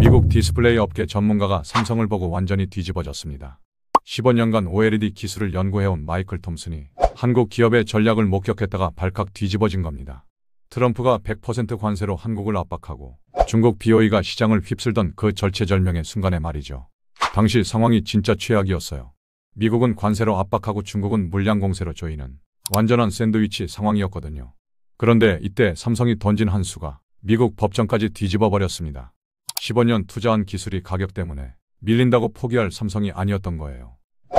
미국 디스플레이 업계 전문가가 삼성을 보고 완전히 뒤집어졌습니다. 15년간 OLED 기술을 연구해온 마이클 톰슨이 한국 기업의 전략을 목격했다가 발칵 뒤집어진 겁니다. 트럼프가 100% 관세로 한국을 압박하고 중국 BOE가 시장을 휩쓸던 그 절체절명의 순간에 말이죠. 당시 상황이 진짜 최악이었어요. 미국은 관세로 압박하고 중국은 물량 공세로 조이는 완전한 샌드위치 상황이었거든요. 그런데 이때 삼성이 던진 한 수가 미국 법정까지 뒤집어 버렸습니다. 15년 투자한 기술이 가격 때문에 밀린다고 포기할 삼성이 아니었던 거예요.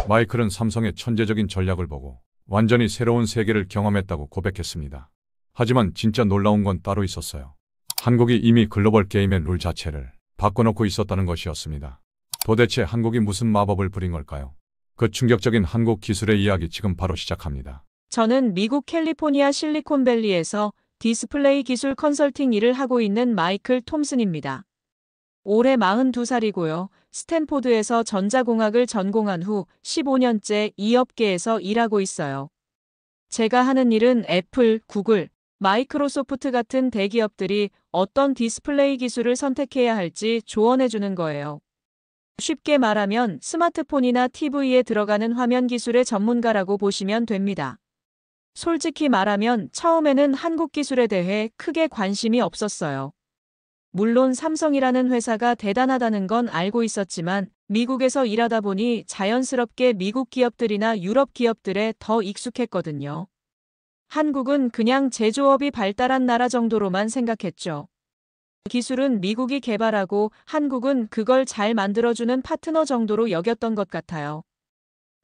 마이클은 삼성의 천재적인 전략을 보고 완전히 새로운 세계를 경험했다고 고백했습니다. 하지만 진짜 놀라운 건 따로 있었어요. 한국이 이미 글로벌 게임의 룰 자체를 바꿔놓고 있었다는 것이었습니다. 도대체 한국이 무슨 마법을 부린 걸까요? 그 충격적인 한국 기술의 이야기 지금 바로 시작합니다. 저는 미국 캘리포니아 실리콘밸리에서 디스플레이 기술 컨설팅 일을 하고 있는 마이클 톰슨입니다. 올해 42살이고요. 스탠포드에서 전자공학을 전공한 후 15년째 이 업계에서 일하고 있어요. 제가 하는 일은 애플, 구글, 마이크로소프트 같은 대기업들이 어떤 디스플레이 기술을 선택해야 할지 조언해주는 거예요. 쉽게 말하면 스마트폰이나 TV에 들어가는 화면 기술의 전문가라고 보시면 됩니다. 솔직히 말하면 처음에는 한국 기술에 대해 크게 관심이 없었어요. 물론 삼성이라는 회사가 대단하다는 건 알고 있었지만 미국에서 일하다 보니 자연스럽게 미국 기업들이나 유럽 기업들에 더 익숙했거든요. 한국은 그냥 제조업이 발달한 나라 정도로만 생각했죠. 기술은 미국이 개발하고 한국은 그걸 잘 만들어주는 파트너 정도로 여겼던 것 같아요.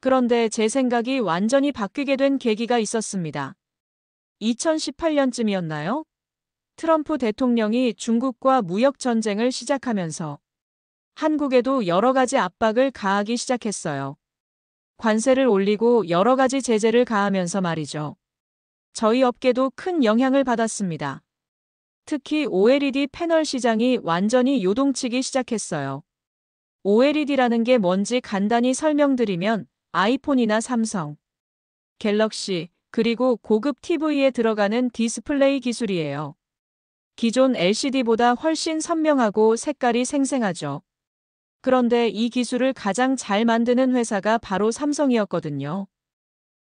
그런데 제 생각이 완전히 바뀌게 된 계기가 있었습니다. 2018년쯤이었나요? 트럼프 대통령이 중국과 무역 전쟁을 시작하면서 한국에도 여러 가지 압박을 가하기 시작했어요. 관세를 올리고 여러 가지 제재를 가하면서 말이죠. 저희 업계도 큰 영향을 받았습니다. 특히 OLED 패널 시장이 완전히 요동치기 시작했어요. OLED라는 게 뭔지 간단히 설명드리면 아이폰이나 삼성, 갤럭시, 그리고 고급 TV에 들어가는 디스플레이 기술이에요. 기존 LCD보다 훨씬 선명하고 색깔이 생생하죠. 그런데 이 기술을 가장 잘 만드는 회사가 바로 삼성이었거든요.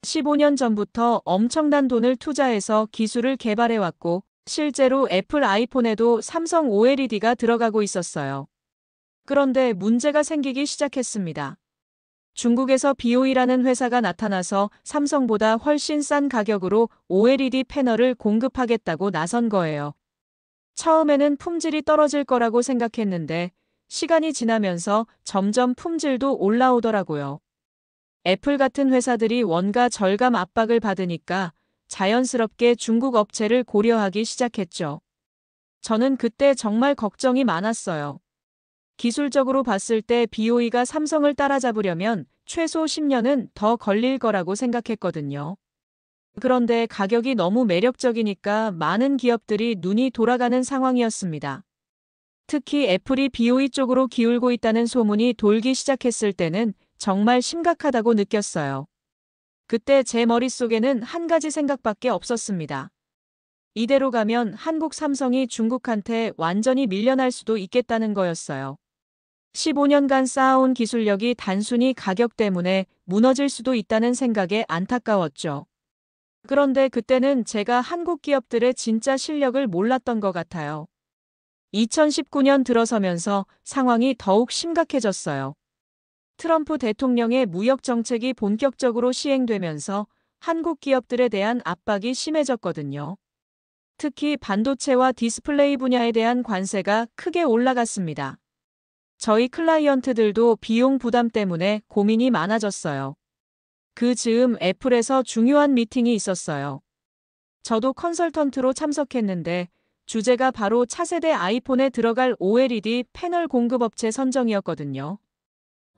15년 전부터 엄청난 돈을 투자해서 기술을 개발해왔고 실제로 애플 아이폰에도 삼성 OLED가 들어가고 있었어요. 그런데 문제가 생기기 시작했습니다. 중국에서 BOE라는 회사가 나타나서 삼성보다 훨씬 싼 가격으로 OLED 패널을 공급하겠다고 나선 거예요. 처음에는 품질이 떨어질 거라고 생각했는데 시간이 지나면서 점점 품질도 올라오더라고요. 애플 같은 회사들이 원가 절감 압박을 받으니까 자연스럽게 중국 업체를 고려하기 시작했죠. 저는 그때 정말 걱정이 많았어요. 기술적으로 봤을 때 BOE가 삼성을 따라잡으려면 최소 10년은 더 걸릴 거라고 생각했거든요. 그런데 가격이 너무 매력적이니까 많은 기업들이 눈이 돌아가는 상황이었습니다. 특히 애플이 BOE 쪽으로 기울고 있다는 소문이 돌기 시작했을 때는 정말 심각하다고 느꼈어요. 그때 제 머릿속에는 한 가지 생각밖에 없었습니다. 이대로 가면 한국 삼성이 중국한테 완전히 밀려날 수도 있겠다는 거였어요. 15년간 쌓아온 기술력이 단순히 가격 때문에 무너질 수도 있다는 생각에 안타까웠죠. 그런데 그때는 제가 한국 기업들의 진짜 실력을 몰랐던 것 같아요. 2019년 들어서면서 상황이 더욱 심각해졌어요. 트럼프 대통령의 무역 정책이 본격적으로 시행되면서 한국 기업들에 대한 압박이 심해졌거든요. 특히 반도체와 디스플레이 분야에 대한 관세가 크게 올라갔습니다. 저희 클라이언트들도 비용 부담 때문에 고민이 많아졌어요. 그 즈음 애플에서 중요한 미팅이 있었어요. 저도 컨설턴트로 참석했는데 주제가 바로 차세대 아이폰에 들어갈 OLED 패널 공급업체 선정이었거든요.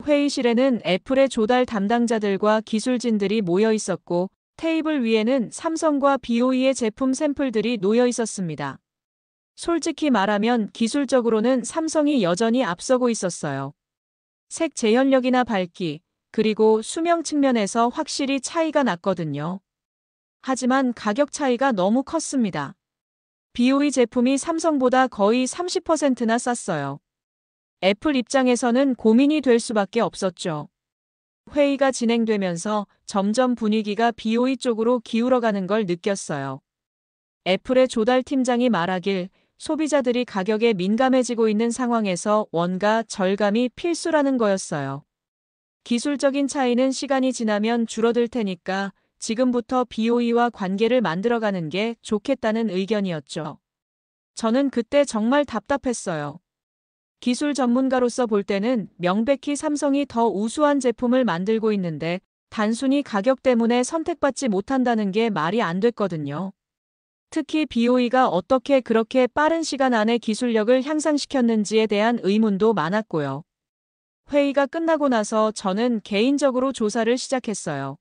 회의실에는 애플의 조달 담당자들과 기술진들이 모여 있었고 테이블 위에는 삼성과 BOE의 제품 샘플들이 놓여 있었습니다. 솔직히 말하면 기술적으로는 삼성이 여전히 앞서고 있었어요. 색 재현력이나 밝기, 그리고 수명 측면에서 확실히 차이가 났거든요. 하지만 가격 차이가 너무 컸습니다. BOE 제품이 삼성보다 거의 30%나 쌌어요. 애플 입장에서는 고민이 될 수밖에 없었죠. 회의가 진행되면서 점점 분위기가 BOE 쪽으로 기울어가는 걸 느꼈어요. 애플의 조달 팀장이 말하길 소비자들이 가격에 민감해지고 있는 상황에서 원가 절감이 필수라는 거였어요. 기술적인 차이는 시간이 지나면 줄어들 테니까 지금부터 BOE와 관계를 만들어가는 게 좋겠다는 의견이었죠. 저는 그때 정말 답답했어요. 기술 전문가로서 볼 때는 명백히 삼성이 더 우수한 제품을 만들고 있는데 단순히 가격 때문에 선택받지 못한다는 게 말이 안 됐거든요. 특히 BOE가 어떻게 그렇게 빠른 시간 안에 기술력을 향상시켰는지에 대한 의문도 많았고요. 회의가 끝나고 나서 저는 개인적으로 조사를 시작했어요.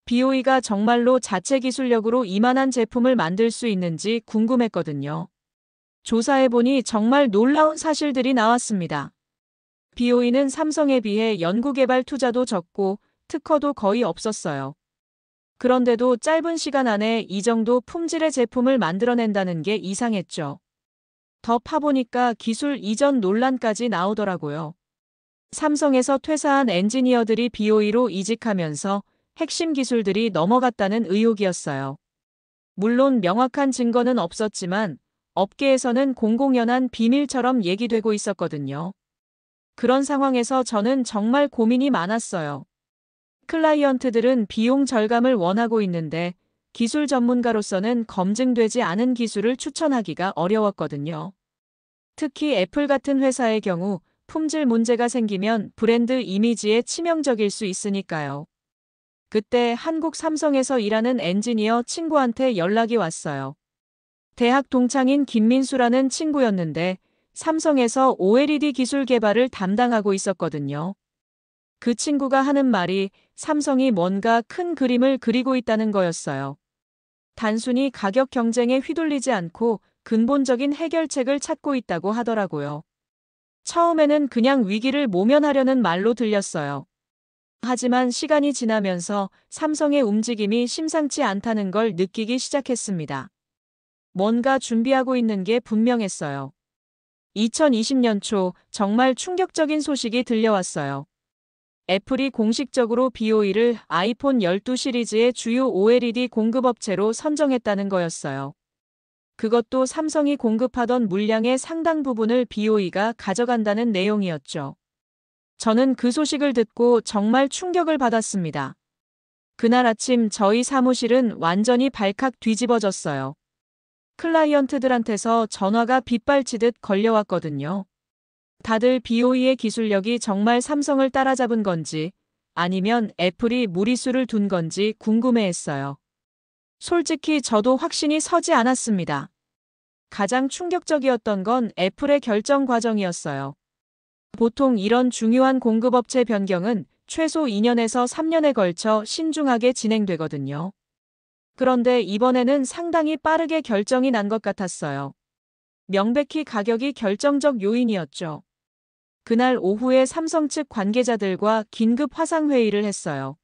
BOE가 정말로 자체 기술력으로 이만한 제품을 만들 수 있는지 궁금했거든요. 조사해보니 정말 놀라운 사실들이 나왔습니다. BOE는 삼성에 비해 연구개발 투자도 적고 특허도 거의 없었어요. 그런데도 짧은 시간 안에 이 정도 품질의 제품을 만들어낸다는 게 이상했죠. 더 파보니까 기술 이전 논란까지 나오더라고요. 삼성에서 퇴사한 엔지니어들이 BOE로 이직하면서 핵심 기술들이 넘어갔다는 의혹이었어요. 물론 명확한 증거는 없었지만 업계에서는 공공연한 비밀처럼 얘기되고 있었거든요. 그런 상황에서 저는 정말 고민이 많았어요. 클라이언트들은 비용 절감을 원하고 있는데 기술 전문가로서는 검증되지 않은 기술을 추천하기가 어려웠거든요. 특히 애플 같은 회사의 경우 품질 문제가 생기면 브랜드 이미지에 치명적일 수 있으니까요. 그때 한국 삼성에서 일하는 엔지니어 친구한테 연락이 왔어요. 대학 동창인 김민수라는 친구였는데 삼성에서 OLED 기술 개발을 담당하고 있었거든요. 그 친구가 하는 말이 삼성이 뭔가 큰 그림을 그리고 있다는 거였어요. 단순히 가격 경쟁에 휘둘리지 않고 근본적인 해결책을 찾고 있다고 하더라고요. 처음에는 그냥 위기를 모면하려는 말로 들렸어요. 하지만 시간이 지나면서 삼성의 움직임이 심상치 않다는 걸 느끼기 시작했습니다. 뭔가 준비하고 있는 게 분명했어요. 2020년 초 정말 충격적인 소식이 들려왔어요. 애플이 공식적으로 BOE를 아이폰 12 시리즈의 주요 OLED 공급업체로 선정했다는 거였어요. 그것도 삼성이 공급하던 물량의 상당 부분을 BOE가 가져간다는 내용이었죠. 저는 그 소식을 듣고 정말 충격을 받았습니다. 그날 아침 저희 사무실은 완전히 발칵 뒤집어졌어요. 클라이언트들한테서 전화가 빗발치듯 걸려왔거든요. 다들 BOE의 기술력이 정말 삼성을 따라잡은 건지 아니면 애플이 무리수를 둔 건지 궁금해했어요. 솔직히 저도 확신이 서지 않았습니다. 가장 충격적이었던 건 애플의 결정 과정이었어요. 보통 이런 중요한 공급업체 변경은 최소 2년에서 3년에 걸쳐 신중하게 진행되거든요. 그런데 이번에는 상당히 빠르게 결정이 난 것 같았어요. 명백히 가격이 결정적 요인이었죠. 그날 오후에 삼성 측 관계자들과 긴급 화상회의를 했어요.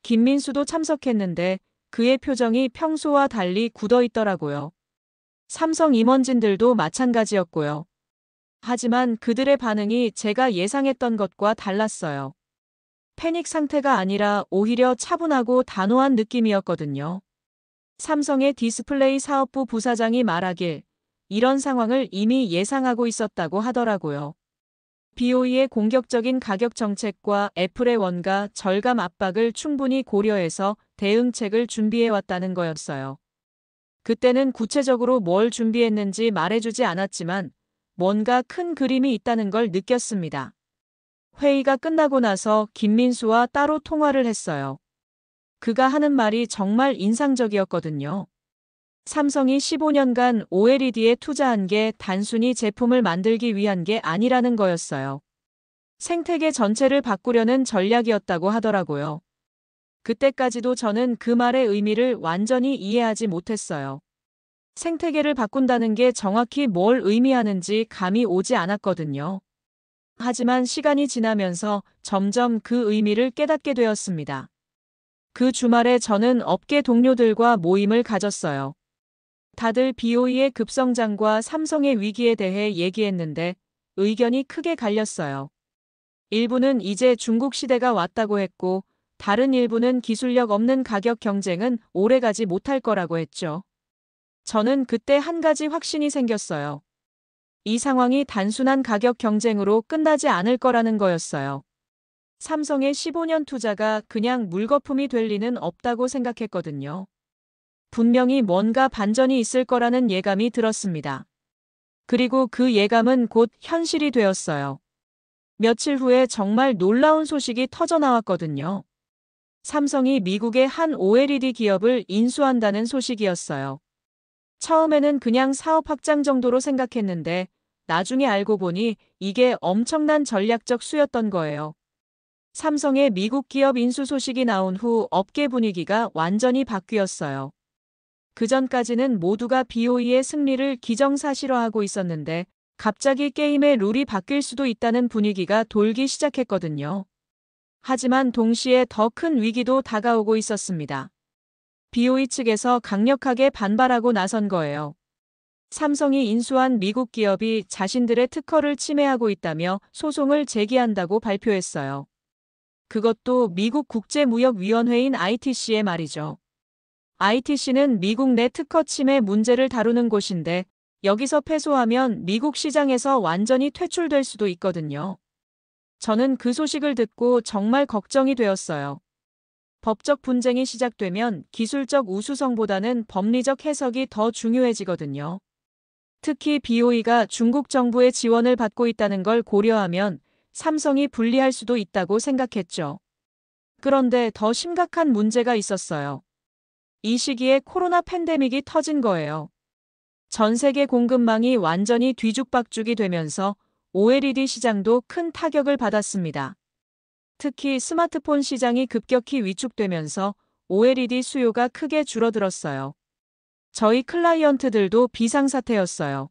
김민수도 참석했는데 그의 표정이 평소와 달리 굳어 있더라고요. 삼성 임원진들도 마찬가지였고요. 하지만 그들의 반응이 제가 예상했던 것과 달랐어요. 패닉 상태가 아니라 오히려 차분하고 단호한 느낌이었거든요. 삼성의 디스플레이 사업부 부사장이 말하길 이런 상황을 이미 예상하고 있었다고 하더라고요. BOE의 공격적인 가격 정책과 애플의 원가 절감 압박을 충분히 고려해서 대응책을 준비해왔다는 거였어요. 그때는 구체적으로 뭘 준비했는지 말해주지 않았지만 뭔가 큰 그림이 있다는 걸 느꼈습니다. 회의가 끝나고 나서 김민수와 따로 통화를 했어요. 그가 하는 말이 정말 인상적이었거든요. 삼성이 15년간 OLED에 투자한 게 단순히 제품을 만들기 위한 게 아니라는 거였어요. 생태계 전체를 바꾸려는 전략이었다고 하더라고요. 그때까지도 저는 그 말의 의미를 완전히 이해하지 못했어요. 생태계를 바꾼다는 게 정확히 뭘 의미하는지 감이 오지 않았거든요. 하지만 시간이 지나면서 점점 그 의미를 깨닫게 되었습니다. 그 주말에 저는 업계 동료들과 모임을 가졌어요. 다들 BOE의 급성장과 삼성의 위기에 대해 얘기했는데 의견이 크게 갈렸어요. 일부는 이제 중국 시대가 왔다고 했고, 다른 일부는 기술력 없는 가격 경쟁은 오래가지 못할 거라고 했죠. 저는 그때 한 가지 확신이 생겼어요. 이 상황이 단순한 가격 경쟁으로 끝나지 않을 거라는 거였어요. 삼성의 15년 투자가 그냥 물거품이 될 리는 없다고 생각했거든요. 분명히 뭔가 반전이 있을 거라는 예감이 들었습니다. 그리고 그 예감은 곧 현실이 되었어요. 며칠 후에 정말 놀라운 소식이 터져 나왔거든요. 삼성이 미국의 한 OLED 기업을 인수한다는 소식이었어요. 처음에는 그냥 사업 확장 정도로 생각했는데 나중에 알고 보니 이게 엄청난 전략적 수였던 거예요. 삼성의 미국 기업 인수 소식이 나온 후 업계 분위기가 완전히 바뀌었어요. 그전까지는 모두가 BOE의 승리를 기정사실화하고 있었는데 갑자기 게임의 룰이 바뀔 수도 있다는 분위기가 돌기 시작했거든요. 하지만 동시에 더 큰 위기도 다가오고 있었습니다. BOE 측에서 강력하게 반발하고 나선 거예요. 삼성이 인수한 미국 기업이 자신들의 특허를 침해하고 있다며 소송을 제기한다고 발표했어요. 그것도 미국 국제무역위원회인 ITC의 말이죠. ITC는 미국 내 특허 침해 문제를 다루는 곳인데 여기서 패소하면 미국 시장에서 완전히 퇴출될 수도 있거든요. 저는 그 소식을 듣고 정말 걱정이 되었어요. 법적 분쟁이 시작되면 기술적 우수성보다는 법리적 해석이 더 중요해지거든요. 특히 BOE가 중국 정부의 지원을 받고 있다는 걸 고려하면 삼성이 불리할 수도 있다고 생각했죠. 그런데 더 심각한 문제가 있었어요. 이 시기에 코로나 팬데믹이 터진 거예요. 전 세계 공급망이 완전히 뒤죽박죽이 되면서 OLED 시장도 큰 타격을 받았습니다. 특히 스마트폰 시장이 급격히 위축되면서 OLED 수요가 크게 줄어들었어요. 저희 클라이언트들도 비상사태였어요.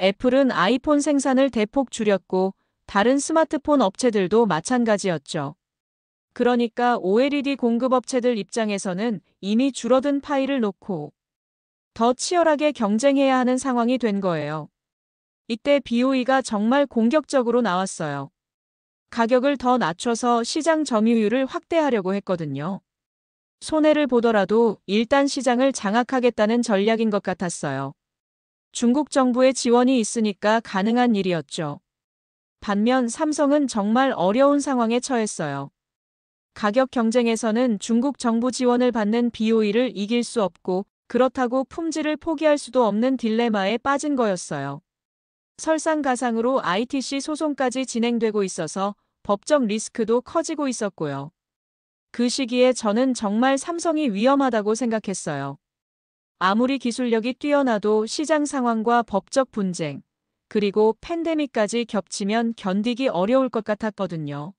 애플은 아이폰 생산을 대폭 줄였고 다른 스마트폰 업체들도 마찬가지였죠. 그러니까 OLED 공급업체들 입장에서는 이미 줄어든 파일을 놓고 더 치열하게 경쟁해야 하는 상황이 된 거예요. 이때 BOE가 정말 공격적으로 나왔어요. 가격을 더 낮춰서 시장 점유율을 확대하려고 했거든요. 손해를 보더라도 일단 시장을 장악하겠다는 전략인 것 같았어요. 중국 정부의 지원이 있으니까 가능한 일이었죠. 반면 삼성은 정말 어려운 상황에 처했어요. 가격 경쟁에서는 중국 정부 지원을 받는 BOE를 이길 수 없고 그렇다고 품질을 포기할 수도 없는 딜레마에 빠진 거였어요. 설상가상으로 ITC 소송까지 진행되고 있어서 법적 리스크도 커지고 있었고요. 그 시기에 저는 정말 삼성이 위험하다고 생각했어요. 아무리 기술력이 뛰어나도 시장 상황과 법적 분쟁, 그리고 팬데믹까지 겹치면 견디기 어려울 것 같았거든요.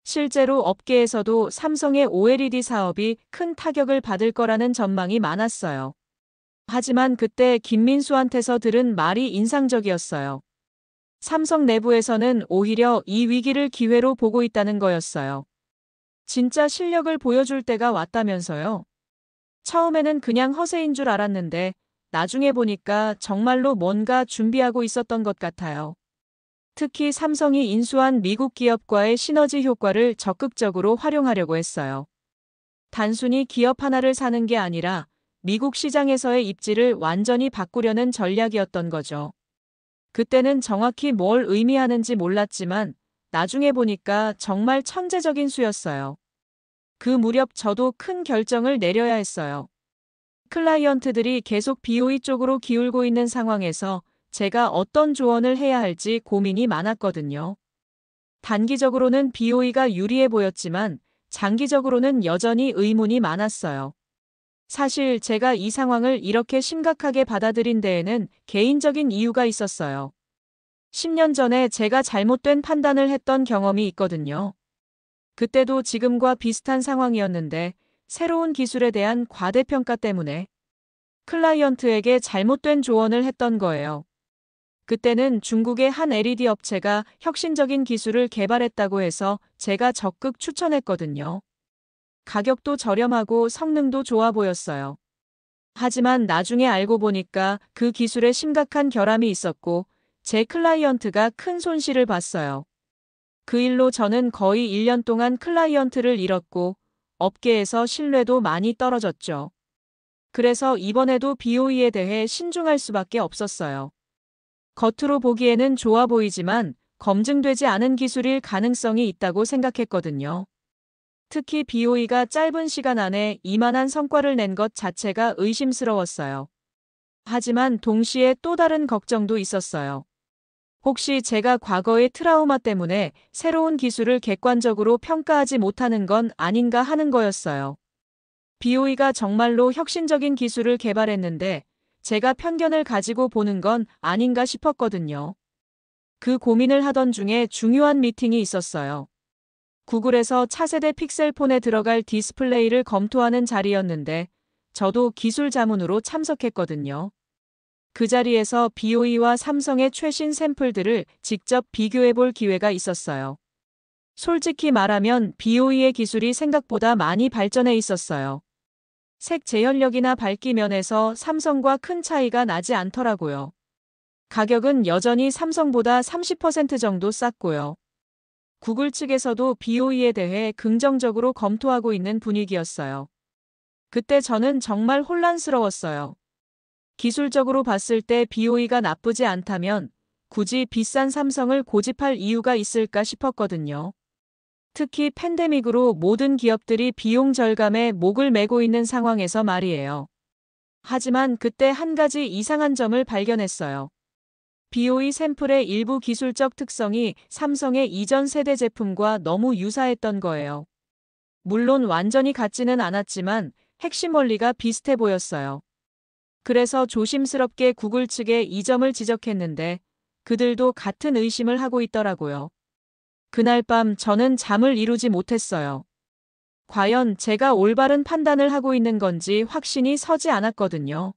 실제로 업계에서도 삼성의 OLED 사업이 큰 타격을 받을 거라는 전망이 많았어요. 하지만 그때 김민수한테서 들은 말이 인상적이었어요. 삼성 내부에서는 오히려 이 위기를 기회로 보고 있다는 거였어요. 진짜 실력을 보여줄 때가 왔다면서요. 처음에는 그냥 허세인 줄 알았는데 나중에 보니까 정말로 뭔가 준비하고 있었던 것 같아요. 특히 삼성이 인수한 미국 기업과의 시너지 효과를 적극적으로 활용하려고 했어요. 단순히 기업 하나를 사는 게 아니라 미국 시장에서의 입지를 완전히 바꾸려는 전략이었던 거죠. 그때는 정확히 뭘 의미하는지 몰랐지만 나중에 보니까 정말 천재적인 수였어요. 그 무렵 저도 큰 결정을 내려야 했어요. 클라이언트들이 계속 BOE 쪽으로 기울고 있는 상황에서 제가 어떤 조언을 해야 할지 고민이 많았거든요. 단기적으로는 BOE가 유리해 보였지만 장기적으로는 여전히 의문이 많았어요. 사실 제가 이 상황을 이렇게 심각하게 받아들인 데에는 개인적인 이유가 있었어요. 10년 전에 제가 잘못된 판단을 했던 경험이 있거든요. 그때도 지금과 비슷한 상황이었는데 새로운 기술에 대한 과대평가 때문에 클라이언트에게 잘못된 조언을 했던 거예요. 그때는 중국의 한 LED 업체가 혁신적인 기술을 개발했다고 해서 제가 적극 추천했거든요. 가격도 저렴하고 성능도 좋아 보였어요. 하지만 나중에 알고 보니까 그 기술에 심각한 결함이 있었고 제 클라이언트가 큰 손실을 봤어요. 그 일로 저는 거의 1년 동안 클라이언트를 잃었고 업계에서 신뢰도 많이 떨어졌죠. 그래서 이번에도 BOE에 대해 신중할 수밖에 없었어요. 겉으로 보기에는 좋아 보이지만 검증되지 않은 기술일 가능성이 있다고 생각했거든요. 특히 BOE가 짧은 시간 안에 이만한 성과를 낸 것 자체가 의심스러웠어요. 하지만 동시에 또 다른 걱정도 있었어요. 혹시 제가 과거의 트라우마 때문에 새로운 기술을 객관적으로 평가하지 못하는 건 아닌가 하는 거였어요. BOE가 정말로 혁신적인 기술을 개발했는데 제가 편견을 가지고 보는 건 아닌가 싶었거든요. 그 고민을 하던 중에 중요한 미팅이 있었어요. 구글에서 차세대 픽셀폰에 들어갈 디스플레이를 검토하는 자리였는데 저도 기술 자문으로 참석했거든요. 그 자리에서 BOE와 삼성의 최신 샘플들을 직접 비교해 볼 기회가 있었어요. 솔직히 말하면 BOE의 기술이 생각보다 많이 발전해 있었어요. 색 재현력이나 밝기 면에서 삼성과 큰 차이가 나지 않더라고요. 가격은 여전히 삼성보다 30% 정도 쌌고요. 구글 측에서도 BOE에 대해 긍정적으로 검토하고 있는 분위기였어요. 그때 저는 정말 혼란스러웠어요. 기술적으로 봤을 때 BOE가 나쁘지 않다면 굳이 비싼 삼성을 고집할 이유가 있을까 싶었거든요. 특히 팬데믹으로 모든 기업들이 비용 절감에 목을 매고 있는 상황에서 말이에요. 하지만 그때 한 가지 이상한 점을 발견했어요. BOE 샘플의 일부 기술적 특성이 삼성의 이전 세대 제품과 너무 유사했던 거예요. 물론 완전히 같지는 않았지만 핵심 원리가 비슷해 보였어요. 그래서 조심스럽게 구글 측에 이 점을 지적했는데 그들도 같은 의심을 하고 있더라고요. 그날 밤 저는 잠을 이루지 못했어요. 과연 제가 올바른 판단을 하고 있는 건지 확신이 서지 않았거든요.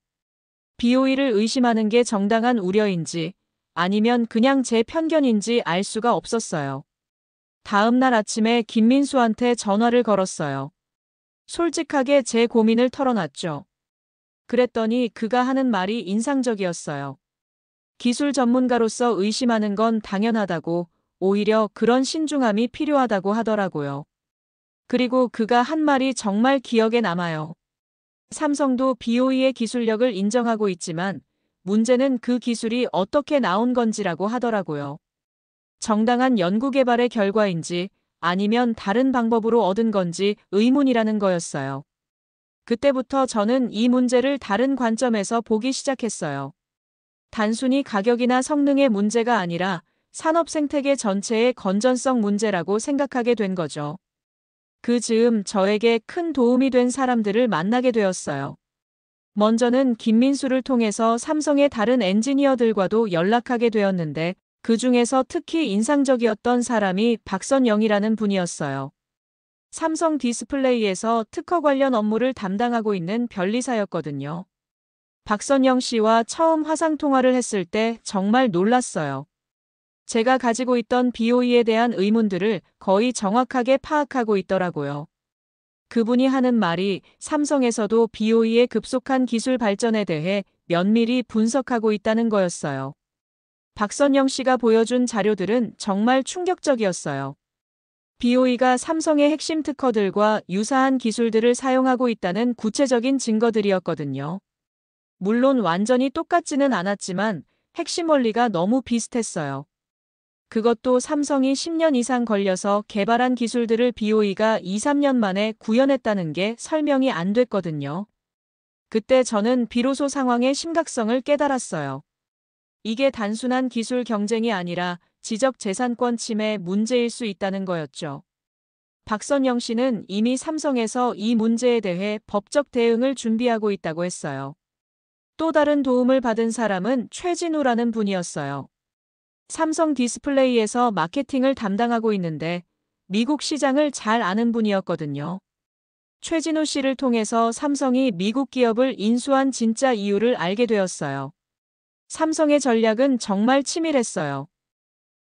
BOE를 의심하는 게 정당한 우려인지 아니면 그냥 제 편견인지 알 수가 없었어요. 다음 날 아침에 김민수한테 전화를 걸었어요. 솔직하게 제 고민을 털어놨죠. 그랬더니 그가 하는 말이 인상적이었어요. 기술 전문가로서 의심하는 건 당연하다고, 오히려 그런 신중함이 필요하다고 하더라고요. 그리고 그가 한 말이 정말 기억에 남아요. 삼성도 BOE의 기술력을 인정하고 있지만 문제는 그 기술이 어떻게 나온 건지라고 하더라고요. 정당한 연구개발의 결과인지 아니면 다른 방법으로 얻은 건지 의문이라는 거였어요. 그때부터 저는 이 문제를 다른 관점에서 보기 시작했어요. 단순히 가격이나 성능의 문제가 아니라 산업 생태계 전체의 건전성 문제라고 생각하게 된 거죠. 그 즈음 저에게 큰 도움이 된 사람들을 만나게 되었어요. 먼저는 김민수를 통해서 삼성의 다른 엔지니어들과도 연락하게 되었는데 그 중에서 특히 인상적이었던 사람이 박선영이라는 분이었어요. 삼성 디스플레이에서 특허 관련 업무를 담당하고 있는 변리사였거든요. 박선영 씨와 처음 화상통화를 했을 때 정말 놀랐어요. 제가 가지고 있던 BOE에 대한 의문들을 거의 정확하게 파악하고 있더라고요. 그분이 하는 말이 삼성에서도 BOE의 급속한 기술 발전에 대해 면밀히 분석하고 있다는 거였어요. 박선영 씨가 보여준 자료들은 정말 충격적이었어요. BOE가 삼성의 핵심 특허들과 유사한 기술들을 사용하고 있다는 구체적인 증거들이었거든요. 물론 완전히 똑같지는 않았지만 핵심 원리가 너무 비슷했어요. 그것도 삼성이 10년 이상 걸려서 개발한 기술들을 BOE가 2, 3년 만에 구현했다는 게 설명이 안 됐거든요. 그때 저는 비로소 상황의 심각성을 깨달았어요. 이게 단순한 기술 경쟁이 아니라 지적 재산권 침해 문제일 수 있다는 거였죠. 박선영 씨는 이미 삼성에서 이 문제에 대해 법적 대응을 준비하고 있다고 했어요. 또 다른 도움을 받은 사람은 최진우라는 분이었어요. 삼성 디스플레이에서 마케팅을 담당하고 있는데 미국 시장을 잘 아는 분이었거든요. 최진우 씨를 통해서 삼성이 미국 기업을 인수한 진짜 이유를 알게 되었어요. 삼성의 전략은 정말 치밀했어요.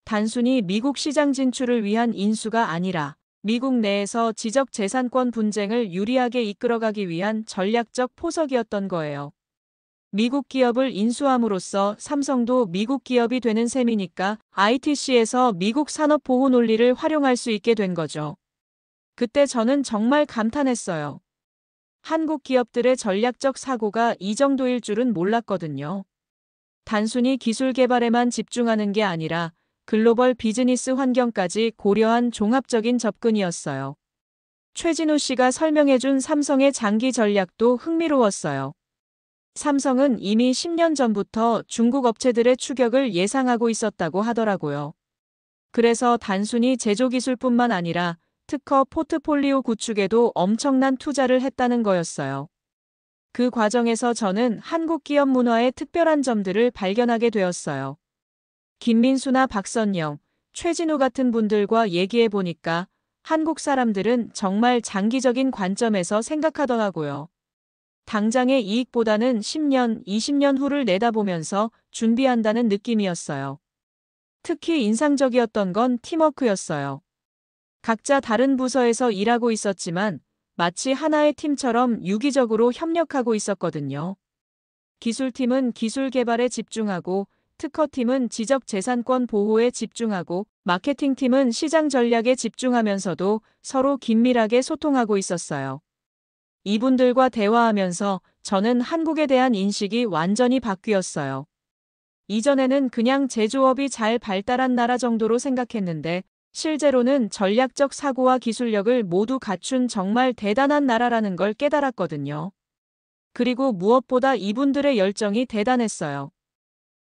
단순히 미국 시장 진출을 위한 인수가 아니라 미국 내에서 지적 재산권 분쟁을 유리하게 이끌어가기 위한 전략적 포석이었던 거예요. 미국 기업을 인수함으로써 삼성도 미국 기업이 되는 셈이니까 ITC에서 미국 산업 보호 논리를 활용할 수 있게 된 거죠. 그때 저는 정말 감탄했어요. 한국 기업들의 전략적 사고가 이 정도일 줄은 몰랐거든요. 단순히 기술 개발에만 집중하는 게 아니라 글로벌 비즈니스 환경까지 고려한 종합적인 접근이었어요. 최진우 씨가 설명해준 삼성의 장기 전략도 흥미로웠어요. 삼성은 이미 10년 전부터 중국 업체들의 추격을 예상하고 있었다고 하더라고요. 그래서 단순히 제조기술뿐만 아니라 특허 포트폴리오 구축에도 엄청난 투자를 했다는 거였어요. 그 과정에서 저는 한국 기업 문화의 특별한 점들을 발견하게 되었어요. 김민수나 박선영, 최진우 같은 분들과 얘기해 보니까 한국 사람들은 정말 장기적인 관점에서 생각하더라고요. 당장의 이익보다는 10년, 20년 후를 내다보면서 준비한다는 느낌이었어요. 특히 인상적이었던 건 팀워크였어요. 각자 다른 부서에서 일하고 있었지만 마치 하나의 팀처럼 유기적으로 협력하고 있었거든요. 기술팀은 기술 개발에 집중하고 특허팀은 지적재산권 보호에 집중하고 마케팅팀은 시장 전략에 집중하면서도 서로 긴밀하게 소통하고 있었어요. 이분들과 대화하면서 저는 한국에 대한 인식이 완전히 바뀌었어요. 이전에는 그냥 제조업이 잘 발달한 나라 정도로 생각했는데 실제로는 전략적 사고와 기술력을 모두 갖춘 정말 대단한 나라라는 걸 깨달았거든요. 그리고 무엇보다 이분들의 열정이 대단했어요.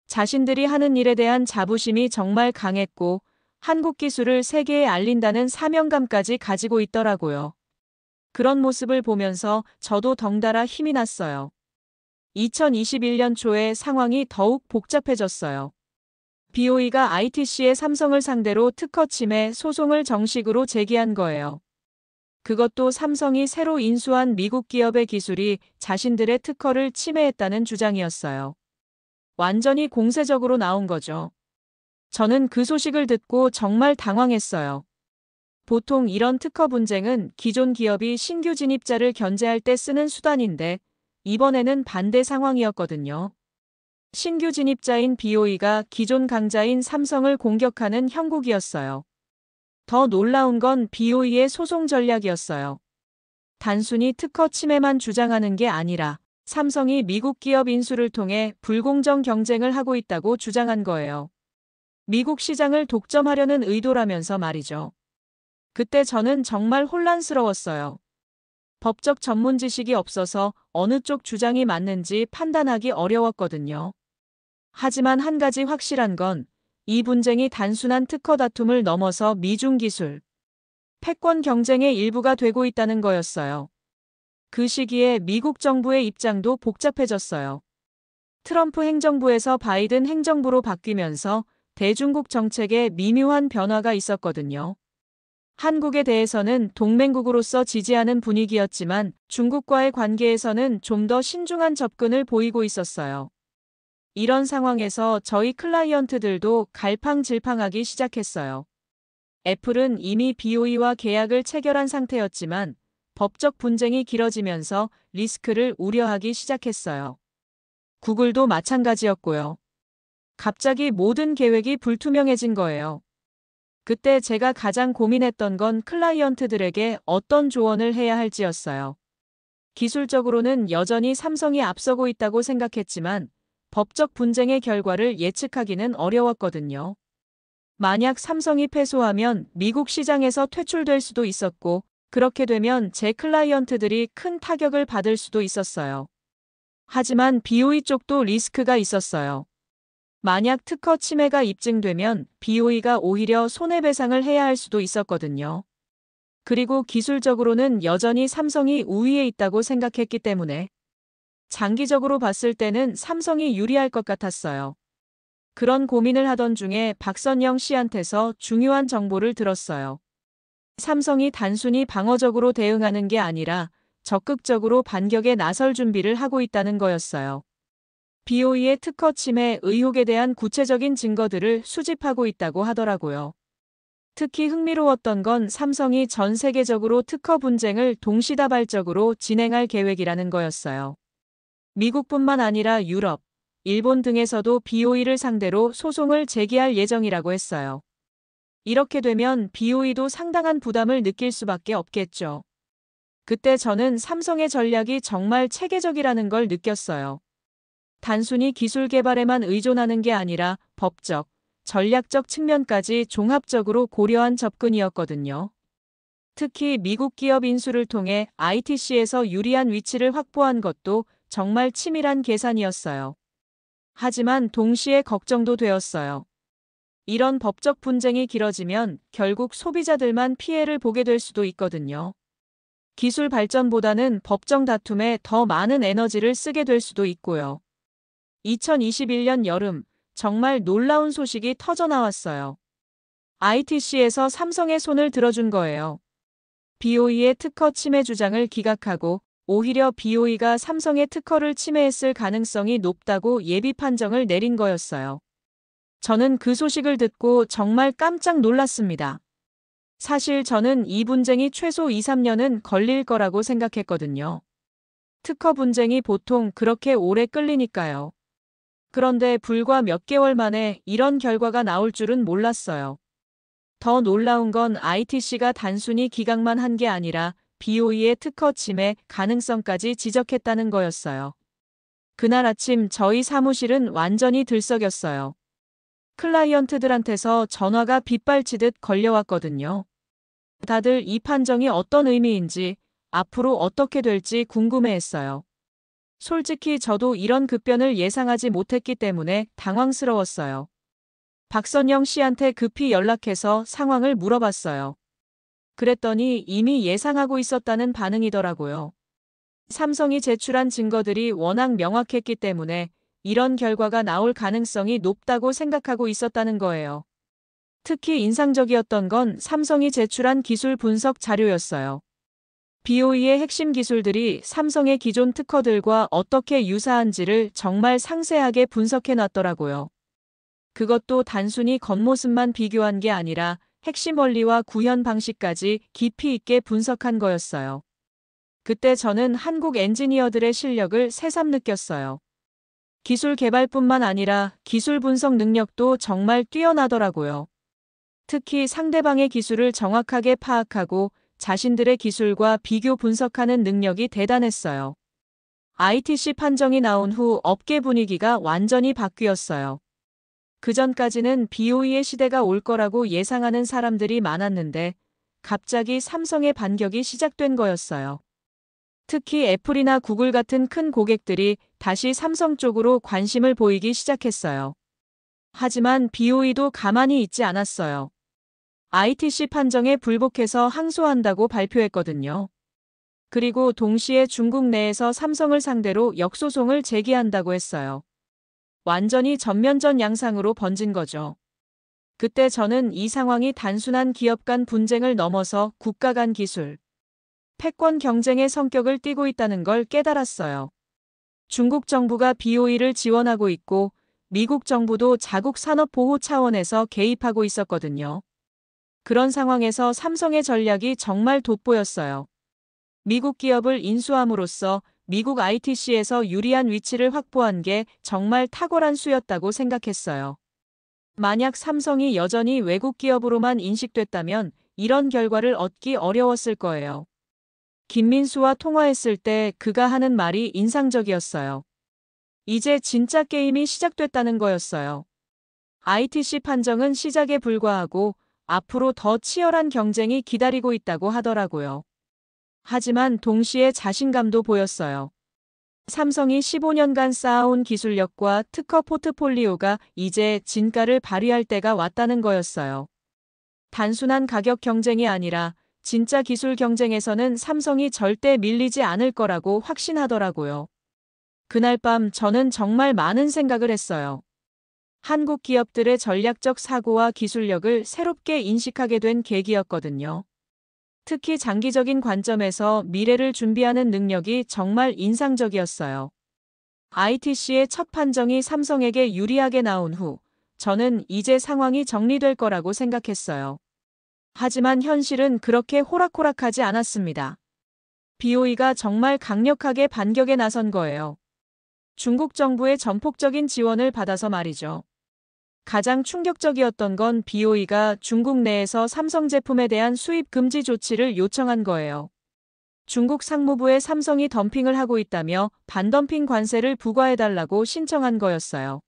자신들이 하는 일에 대한 자부심이 정말 강했고 한국 기술을 세계에 알린다는 사명감까지 가지고 있더라고요. 그런 모습을 보면서 저도 덩달아 힘이 났어요. 2021년 초에 상황이 더욱 복잡해졌어요. BOE가 ITC의 삼성을 상대로 특허 침해 소송을 정식으로 제기한 거예요. 그것도 삼성이 새로 인수한 미국 기업의 기술이 자신들의 특허를 침해했다는 주장이었어요. 완전히 공세적으로 나온 거죠. 저는 그 소식을 듣고 정말 당황했어요. 보통 이런 특허 분쟁은 기존 기업이 신규 진입자를 견제할 때 쓰는 수단인데 이번에는 반대 상황이었거든요. 신규 진입자인 BOE가 기존 강자인 삼성을 공격하는 형국이었어요. 더 놀라운 건 BOE의 소송 전략이었어요. 단순히 특허 침해만 주장하는 게 아니라 삼성이 미국 기업 인수를 통해 불공정 경쟁을 하고 있다고 주장한 거예요. 미국 시장을 독점하려는 의도라면서 말이죠. 그때 저는 정말 혼란스러웠어요. 법적 전문 지식이 없어서 어느 쪽 주장이 맞는지 판단하기 어려웠거든요. 하지만 한 가지 확실한 건 이 분쟁이 단순한 특허 다툼을 넘어서 미중 기술, 패권 경쟁의 일부가 되고 있다는 거였어요. 그 시기에 미국 정부의 입장도 복잡해졌어요. 트럼프 행정부에서 바이든 행정부로 바뀌면서 대중국 정책에 미묘한 변화가 있었거든요. 한국에 대해서는 동맹국으로서 지지하는 분위기였지만 중국과의 관계에서는 좀 더 신중한 접근을 보이고 있었어요. 이런 상황에서 저희 클라이언트들도 갈팡질팡하기 시작했어요. 애플은 이미 BOE와 계약을 체결한 상태였지만 법적 분쟁이 길어지면서 리스크를 우려하기 시작했어요. 구글도 마찬가지였고요. 갑자기 모든 계획이 불투명해진 거예요. 그때 제가 가장 고민했던 건 클라이언트들에게 어떤 조언을 해야 할지였어요. 기술적으로는 여전히 삼성이 앞서고 있다고 생각했지만 법적 분쟁의 결과를 예측하기는 어려웠거든요. 만약 삼성이 패소하면 미국 시장에서 퇴출될 수도 있었고 그렇게 되면 제 클라이언트들이 큰 타격을 받을 수도 있었어요. 하지만 BOE 쪽도 리스크가 있었어요. 만약 특허 침해가 입증되면 BOE가 오히려 손해배상을 해야 할 수도 있었거든요. 그리고 기술적으로는 여전히 삼성이 우위에 있다고 생각했기 때문에 장기적으로 봤을 때는 삼성이 유리할 것 같았어요. 그런 고민을 하던 중에 박선영 씨한테서 중요한 정보를 들었어요. 삼성이 단순히 방어적으로 대응하는 게 아니라 적극적으로 반격에 나설 준비를 하고 있다는 거였어요. BOE의 특허 침해 의혹에 대한 구체적인 증거들을 수집하고 있다고 하더라고요. 특히 흥미로웠던 건 삼성이 전 세계적으로 특허 분쟁을 동시다발적으로 진행할 계획이라는 거였어요. 미국뿐만 아니라 유럽, 일본 등에서도 BOE를 상대로 소송을 제기할 예정이라고 했어요. 이렇게 되면 BOE도 상당한 부담을 느낄 수밖에 없겠죠. 그때 저는 삼성의 전략이 정말 체계적이라는 걸 느꼈어요. 단순히 기술 개발에만 의존하는 게 아니라 법적, 전략적 측면까지 종합적으로 고려한 접근이었거든요. 특히 미국 기업 인수를 통해 ITC에서 유리한 위치를 확보한 것도 정말 치밀한 계산이었어요. 하지만 동시에 걱정도 되었어요. 이런 법적 분쟁이 길어지면 결국 소비자들만 피해를 보게 될 수도 있거든요. 기술 발전보다는 법정 다툼에 더 많은 에너지를 쓰게 될 수도 있고요. 2021년 여름, 정말 놀라운 소식이 터져나왔어요. ITC에서 삼성의 손을 들어준 거예요. BOE의 특허 침해 주장을 기각하고 오히려 BOE가 삼성의 특허를 침해했을 가능성이 높다고 예비 판정을 내린 거였어요. 저는 그 소식을 듣고 정말 깜짝 놀랐습니다. 사실 저는 이 분쟁이 최소 2, 3년은 걸릴 거라고 생각했거든요. 특허 분쟁이 보통 그렇게 오래 끌리니까요. 그런데 불과 몇 개월 만에 이런 결과가 나올 줄은 몰랐어요. 더 놀라운 건 ITC가 단순히 기각만 한 게 아니라 BOE의 특허 침해 가능성까지 지적했다는 거였어요. 그날 아침 저희 사무실은 완전히 들썩였어요. 클라이언트들한테서 전화가 빗발치듯 걸려왔거든요. 다들 이 판정이 어떤 의미인지, 앞으로 어떻게 될지 궁금해했어요. 솔직히 저도 이런 급변을 예상하지 못했기 때문에 당황스러웠어요. 박선영 씨한테 급히 연락해서 상황을 물어봤어요. 그랬더니 이미 예상하고 있었다는 반응이더라고요. 삼성이 제출한 증거들이 워낙 명확했기 때문에 이런 결과가 나올 가능성이 높다고 생각하고 있었다는 거예요. 특히 인상적이었던 건 삼성이 제출한 기술 분석 자료였어요. BOE의 핵심 기술들이 삼성의 기존 특허들과 어떻게 유사한지를 정말 상세하게 분석해 놨더라고요. 그것도 단순히 겉모습만 비교한 게 아니라 핵심 원리와 구현 방식까지 깊이 있게 분석한 거였어요. 그때 저는 한국 엔지니어들의 실력을 새삼 느꼈어요. 기술 개발뿐만 아니라 기술 분석 능력도 정말 뛰어나더라고요. 특히 상대방의 기술을 정확하게 파악하고 자신들의 기술과 비교 분석하는 능력이 대단했어요. ITC 판정이 나온 후 업계 분위기가 완전히 바뀌었어요. 그전까지는 BOE의 시대가 올 거라고 예상하는 사람들이 많았는데 갑자기 삼성의 반격이 시작된 거였어요. 특히 애플이나 구글 같은 큰 고객들이 다시 삼성 쪽으로 관심을 보이기 시작했어요. 하지만 BOE도 가만히 있지 않았어요. ITC 판정에 불복해서 항소한다고 발표했거든요. 그리고 동시에 중국 내에서 삼성을 상대로 역소송을 제기한다고 했어요. 완전히 전면전 양상으로 번진 거죠. 그때 저는 이 상황이 단순한 기업 간 분쟁을 넘어서 국가 간 기술, 패권 경쟁의 성격을 띠고 있다는 걸 깨달았어요. 중국 정부가 BOE를 지원하고 있고 미국 정부도 자국 산업 보호 차원에서 개입하고 있었거든요. 그런 상황에서 삼성의 전략이 정말 돋보였어요. 미국 기업을 인수함으로써 미국 ITC에서 유리한 위치를 확보한 게 정말 탁월한 수였다고 생각했어요. 만약 삼성이 여전히 외국 기업으로만 인식됐다면 이런 결과를 얻기 어려웠을 거예요. 김민수와 통화했을 때 그가 하는 말이 인상적이었어요. 이제 진짜 게임이 시작됐다는 거였어요. ITC 판정은 시작에 불과하고 앞으로 더 치열한 경쟁이 기다리고 있다고 하더라고요. 하지만 동시에 자신감도 보였어요. 삼성이 15년간 쌓아온 기술력과 특허 포트폴리오가 이제 진가를 발휘할 때가 왔다는 거였어요. 단순한 가격 경쟁이 아니라 진짜 기술 경쟁에서는 삼성이 절대 밀리지 않을 거라고 확신하더라고요. 그날 밤 저는 정말 많은 생각을 했어요. 한국 기업들의 전략적 사고와 기술력을 새롭게 인식하게 된 계기였거든요. 특히 장기적인 관점에서 미래를 준비하는 능력이 정말 인상적이었어요. ITC의 첫 판정이 삼성에게 유리하게 나온 후 저는 이제 상황이 정리될 거라고 생각했어요. 하지만 현실은 그렇게 호락호락하지 않았습니다. BOE가 정말 강력하게 반격에 나선 거예요. 중국 정부의 전폭적인 지원을 받아서 말이죠. 가장 충격적이었던 건 BOE가 중국 내에서 삼성 제품에 대한 수입 금지 조치를 요청한 거예요. 중국 상무부에 삼성이 덤핑을 하고 있다며 반덤핑 관세를 부과해달라고 신청한 거였어요.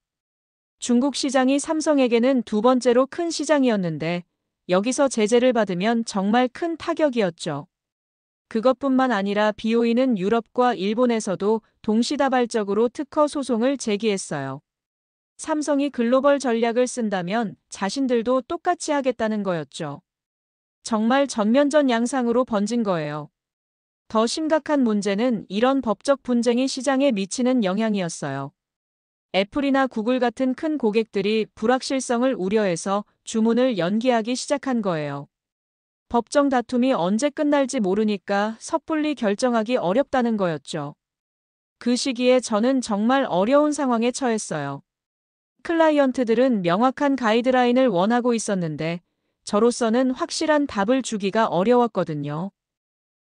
중국 시장이 삼성에게는 두 번째로 큰 시장이었는데 여기서 제재를 받으면 정말 큰 타격이었죠. 그것뿐만 아니라 BOE는 유럽과 일본에서도 동시다발적으로 특허 소송을 제기했어요. 삼성이 글로벌 전략을 쓴다면 자신들도 똑같이 하겠다는 거였죠. 정말 전면전 양상으로 번진 거예요. 더 심각한 문제는 이런 법적 분쟁이 시장에 미치는 영향이었어요. 애플이나 구글 같은 큰 고객들이 불확실성을 우려해서 주문을 연기하기 시작한 거예요. 법정 다툼이 언제 끝날지 모르니까 섣불리 결정하기 어렵다는 거였죠. 그 시기에 저는 정말 어려운 상황에 처했어요. 클라이언트들은 명확한 가이드라인을 원하고 있었는데 저로서는 확실한 답을 주기가 어려웠거든요.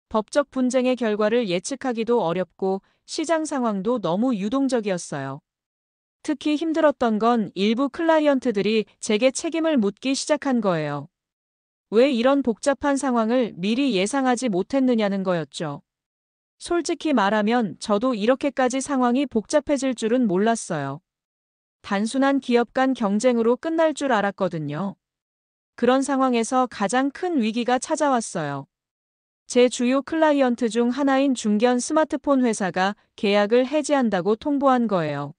법적 분쟁의 결과를 예측하기도 어렵고 시장 상황도 너무 유동적이었어요. 특히 힘들었던 건 일부 클라이언트들이 제게 책임을 묻기 시작한 거예요. 왜 이런 복잡한 상황을 미리 예상하지 못했느냐는 거였죠. 솔직히 말하면 저도 이렇게까지 상황이 복잡해질 줄은 몰랐어요. 단순한 기업 간 경쟁으로 끝날 줄 알았거든요. 그런 상황에서 가장 큰 위기가 찾아왔어요. 제 주요 클라이언트 중 하나인 중견 스마트폰 회사가 계약을 해지한다고 통보한 거예요.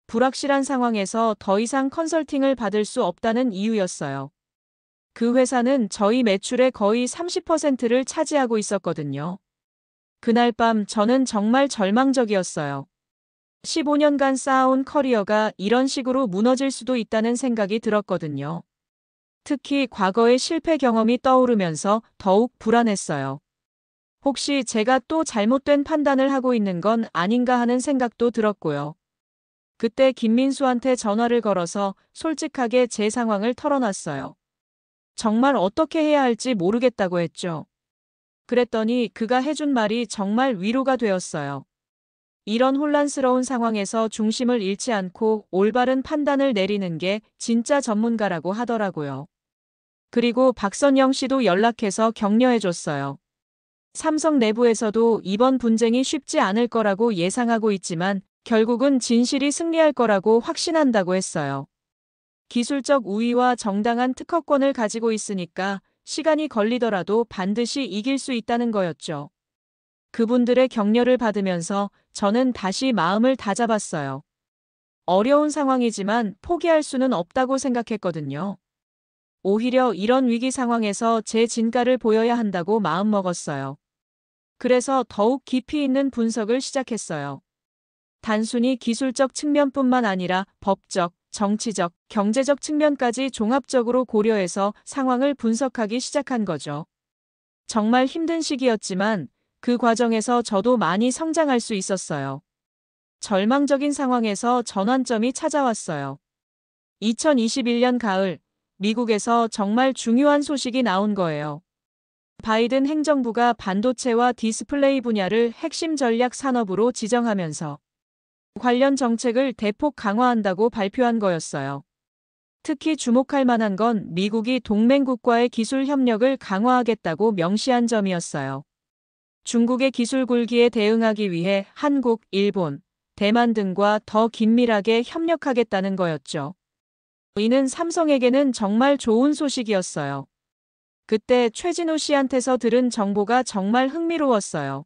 불확실한 상황에서 더 이상 컨설팅을 받을 수 없다는 이유였어요. 그 회사는 저희 매출의 거의 30%를 차지하고 있었거든요. 그날 밤 저는 정말 절망적이었어요. 15년간 쌓아온 커리어가 이런 식으로 무너질 수도 있다는 생각이 들었거든요. 특히 과거의 실패 경험이 떠오르면서 더욱 불안했어요. 혹시 제가 또 잘못된 판단을 하고 있는 건 아닌가 하는 생각도 들었고요. 그때 김민수한테 전화를 걸어서 솔직하게 제 상황을 털어놨어요. 정말 어떻게 해야 할지 모르겠다고 했죠. 그랬더니 그가 해준 말이 정말 위로가 되었어요. 이런 혼란스러운 상황에서 중심을 잃지 않고 올바른 판단을 내리는 게 진짜 전문가라고 하더라고요. 그리고 박선영 씨도 연락해서 격려해줬어요. 삼성 내부에서도 이번 분쟁이 쉽지 않을 거라고 예상하고 있지만 결국은 진실이 승리할 거라고 확신한다고 했어요. 기술적 우위와 정당한 특허권을 가지고 있으니까 시간이 걸리더라도 반드시 이길 수 있다는 거였죠. 그분들의 격려를 받으면서 저는 다시 마음을 다잡았어요. 어려운 상황이지만 포기할 수는 없다고 생각했거든요. 오히려 이런 위기 상황에서 제 진가를 보여야 한다고 마음먹었어요. 그래서 더욱 깊이 있는 분석을 시작했어요. 단순히 기술적 측면뿐만 아니라 법적, 정치적, 경제적 측면까지 종합적으로 고려해서 상황을 분석하기 시작한 거죠. 정말 힘든 시기였지만 그 과정에서 저도 많이 성장할 수 있었어요. 절망적인 상황에서 전환점이 찾아왔어요. 2021년 가을, 미국에서 정말 중요한 소식이 나온 거예요. 바이든 행정부가 반도체와 디스플레이 분야를 핵심 전략 산업으로 지정하면서 관련 정책을 대폭 강화한다고 발표한 거였어요. 특히 주목할 만한 건 미국이 동맹국과의 기술 협력을 강화하겠다고 명시한 점이었어요. 중국의 기술 굴기에 대응하기 위해 한국, 일본, 대만 등과 더 긴밀하게 협력하겠다는 거였죠. 이는 삼성에게는 정말 좋은 소식이었어요. 그때 최진우 씨한테서 들은 정보가 정말 흥미로웠어요.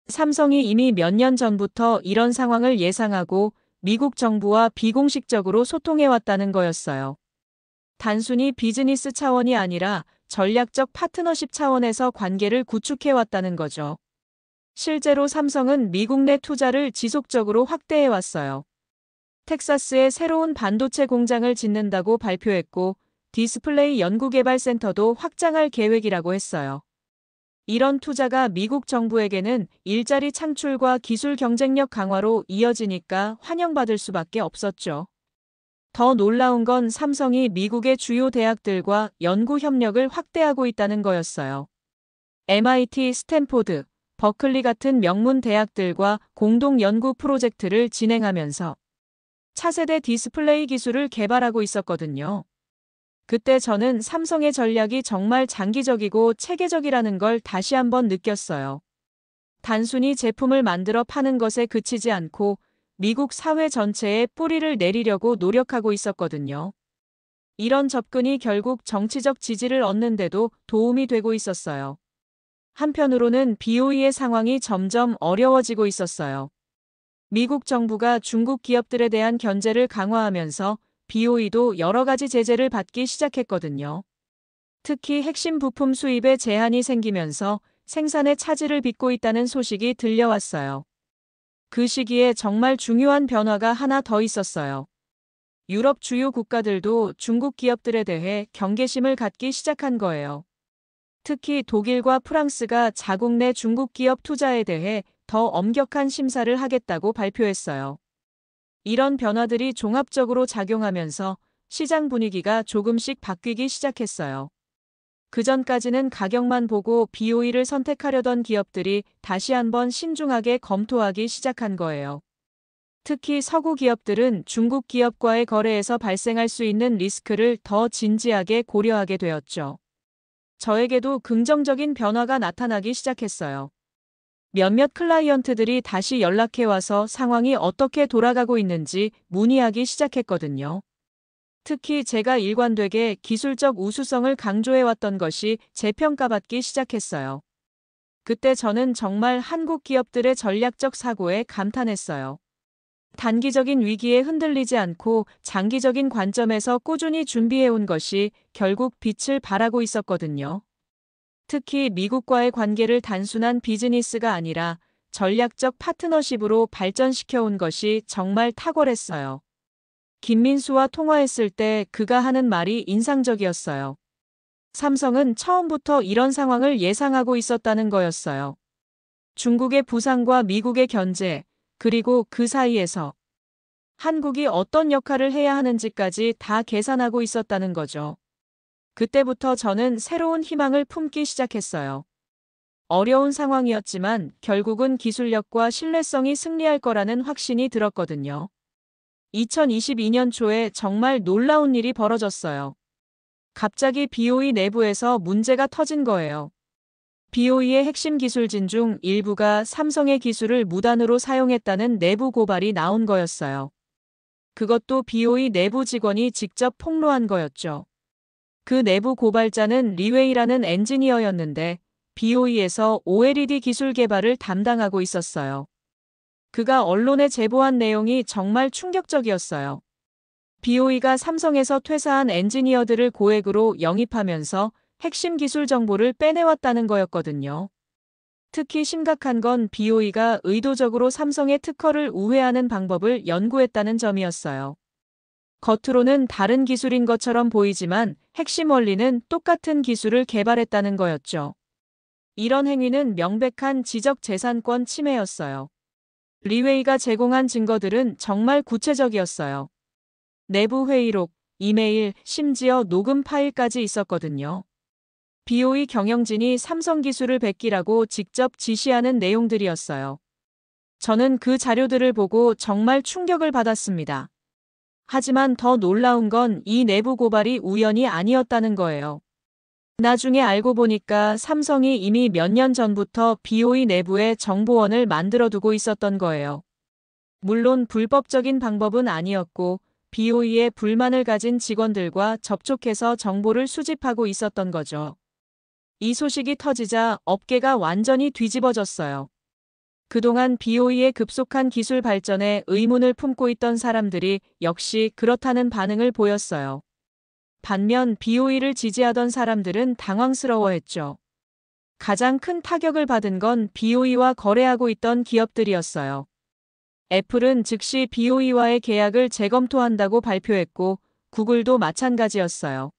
삼성이 이미 몇 년 전부터 이런 상황을 예상하고 미국 정부와 비공식적으로 소통해왔다는 거였어요. 단순히 비즈니스 차원이 아니라 전략적 파트너십 차원에서 관계를 구축해왔다는 거죠. 실제로 삼성은 미국 내 투자를 지속적으로 확대해왔어요. 텍사스에 새로운 반도체 공장을 짓는다고 발표했고 디스플레이 연구개발센터도 확장할 계획이라고 했어요. 이런 투자가 미국 정부에게는 일자리 창출과 기술 경쟁력 강화로 이어지니까 환영받을 수밖에 없었죠. 더 놀라운 건 삼성이 미국의 주요 대학들과 연구 협력을 확대하고 있다는 거였어요. MIT, 스탠포드, 버클리 같은 명문 대학들과 공동 연구 프로젝트를 진행하면서 차세대 디스플레이 기술을 개발하고 있었거든요. 그때 저는 삼성의 전략이 정말 장기적이고 체계적이라는 걸 다시 한번 느꼈어요. 단순히 제품을 만들어 파는 것에 그치지 않고 미국 사회 전체에 뿌리를 내리려고 노력하고 있었거든요. 이런 접근이 결국 정치적 지지를 얻는데도 도움이 되고 있었어요. 한편으로는 BOE의 상황이 점점 어려워지고 있었어요. 미국 정부가 중국 기업들에 대한 견제를 강화하면서 BOE도 여러 가지 제재를 받기 시작했거든요. 특히 핵심 부품 수입에 제한이 생기면서 생산의 차질을 빚고 있다는 소식이 들려왔어요. 그 시기에 정말 중요한 변화가 하나 더 있었어요. 유럽 주요 국가들도 중국 기업들에 대해 경계심을 갖기 시작한 거예요. 특히 독일과 프랑스가 자국 내 중국 기업 투자에 대해 더 엄격한 심사를 하겠다고 발표했어요. 이런 변화들이 종합적으로 작용하면서 시장 분위기가 조금씩 바뀌기 시작했어요. 그전까지는 가격만 보고 BOE를 선택하려던 기업들이 다시 한번 신중하게 검토하기 시작한 거예요. 특히 서구 기업들은 중국 기업과의 거래에서 발생할 수 있는 리스크를 더 진지하게 고려하게 되었죠. 저에게도 긍정적인 변화가 나타나기 시작했어요. 몇몇 클라이언트들이 다시 연락해와서 상황이 어떻게 돌아가고 있는지 문의하기 시작했거든요. 특히 제가 일관되게 기술적 우수성을 강조해왔던 것이 재평가받기 시작했어요. 그때 저는 정말 한국 기업들의 전략적 사고에 감탄했어요. 단기적인 위기에 흔들리지 않고 장기적인 관점에서 꾸준히 준비해온 것이 결국 빛을 발하고 있었거든요. 특히 미국과의 관계를 단순한 비즈니스가 아니라 전략적 파트너십으로 발전시켜온 것이 정말 탁월했어요. 김민수와 통화했을 때 그가 하는 말이 인상적이었어요. 삼성은 처음부터 이런 상황을 예상하고 있었다는 거였어요. 중국의 부상과 미국의 견제, 그리고 그 사이에서 한국이 어떤 역할을 해야 하는지까지 다 계산하고 있었다는 거죠. 그때부터 저는 새로운 희망을 품기 시작했어요. 어려운 상황이었지만 결국은 기술력과 신뢰성이 승리할 거라는 확신이 들었거든요. 2022년 초에 정말 놀라운 일이 벌어졌어요. 갑자기 BOE 내부에서 문제가 터진 거예요. BOE의 핵심 기술진 중 일부가 삼성의 기술을 무단으로 사용했다는 내부 고발이 나온 거였어요. 그것도 BOE 내부 직원이 직접 폭로한 거였죠. 그 내부 고발자는 리웨이라는 엔지니어였는데 BOE에서 OLED 기술 개발을 담당하고 있었어요. 그가 언론에 제보한 내용이 정말 충격적이었어요. BOE가 삼성에서 퇴사한 엔지니어들을 고액으로 영입하면서 핵심 기술 정보를 빼내왔다는 거였거든요. 특히 심각한 건 BOE가 의도적으로 삼성의 특허를 우회하는 방법을 연구했다는 점이었어요. 겉으로는 다른 기술인 것처럼 보이지만 핵심 원리는 똑같은 기술을 개발했다는 거였죠. 이런 행위는 명백한 지적재산권 침해였어요. 리웨이가 제공한 증거들은 정말 구체적이었어요. 내부 회의록, 이메일, 심지어 녹음 파일까지 있었거든요. BOE 경영진이 삼성 기술을 베끼라고 직접 지시하는 내용들이었어요. 저는 그 자료들을 보고 정말 충격을 받았습니다. 하지만 더 놀라운 건 이 내부 고발이 우연이 아니었다는 거예요. 나중에 알고 보니까 삼성이 이미 몇 년 전부터 BOE 내부에 정보원을 만들어두고 있었던 거예요. 물론 불법적인 방법은 아니었고 BOE에 불만을 가진 직원들과 접촉해서 정보를 수집하고 있었던 거죠. 이 소식이 터지자 업계가 완전히 뒤집어졌어요. 그동안 BOE의 급속한 기술 발전에 의문을 품고 있던 사람들이 역시 그렇다는 반응을 보였어요. 반면 BOE를 지지하던 사람들은 당황스러워했죠. 가장 큰 타격을 받은 건 BOE와 거래하고 있던 기업들이었어요. 애플은 즉시 BOE와의 계약을 재검토한다고 발표했고 구글도 마찬가지였어요.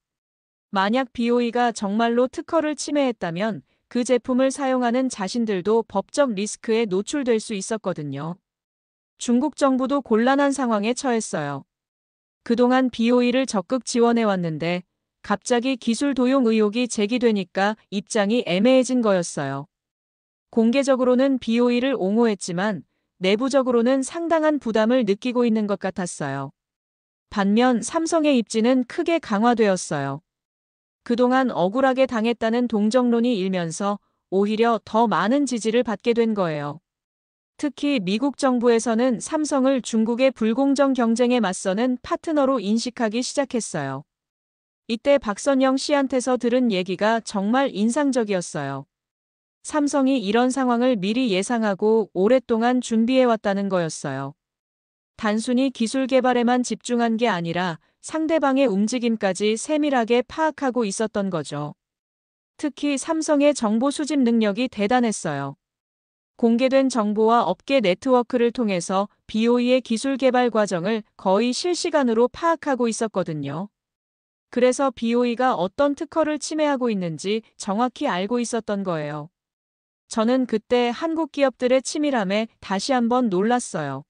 만약 BOE가 정말로 특허를 침해했다면 그 제품을 사용하는 자신들도 법적 리스크에 노출될 수 있었거든요. 중국 정부도 곤란한 상황에 처했어요. 그동안 BOE를 적극 지원해왔는데 갑자기 기술 도용 의혹이 제기되니까 입장이 애매해진 거였어요. 공개적으로는 BOE를 옹호했지만 내부적으로는 상당한 부담을 느끼고 있는 것 같았어요. 반면 삼성의 입지는 크게 강화되었어요. 그동안 억울하게 당했다는 동정론이 일면서 오히려 더 많은 지지를 받게 된 거예요. 특히 미국 정부에서는 삼성을 중국의 불공정 경쟁에 맞서는 파트너로 인식하기 시작했어요. 이때 박선영 씨한테서 들은 얘기가 정말 인상적이었어요. 삼성이 이런 상황을 미리 예상하고 오랫동안 준비해왔다는 거였어요. 단순히 기술 개발에만 집중한 게 아니라 상대방의 움직임까지 세밀하게 파악하고 있었던 거죠. 특히 삼성의 정보 수집 능력이 대단했어요. 공개된 정보와 업계 네트워크를 통해서 BOE의 기술 개발 과정을 거의 실시간으로 파악하고 있었거든요. 그래서 BOE가 어떤 특허를 침해하고 있는지 정확히 알고 있었던 거예요. 저는 그때 한국 기업들의 치밀함에 다시 한번 놀랐어요.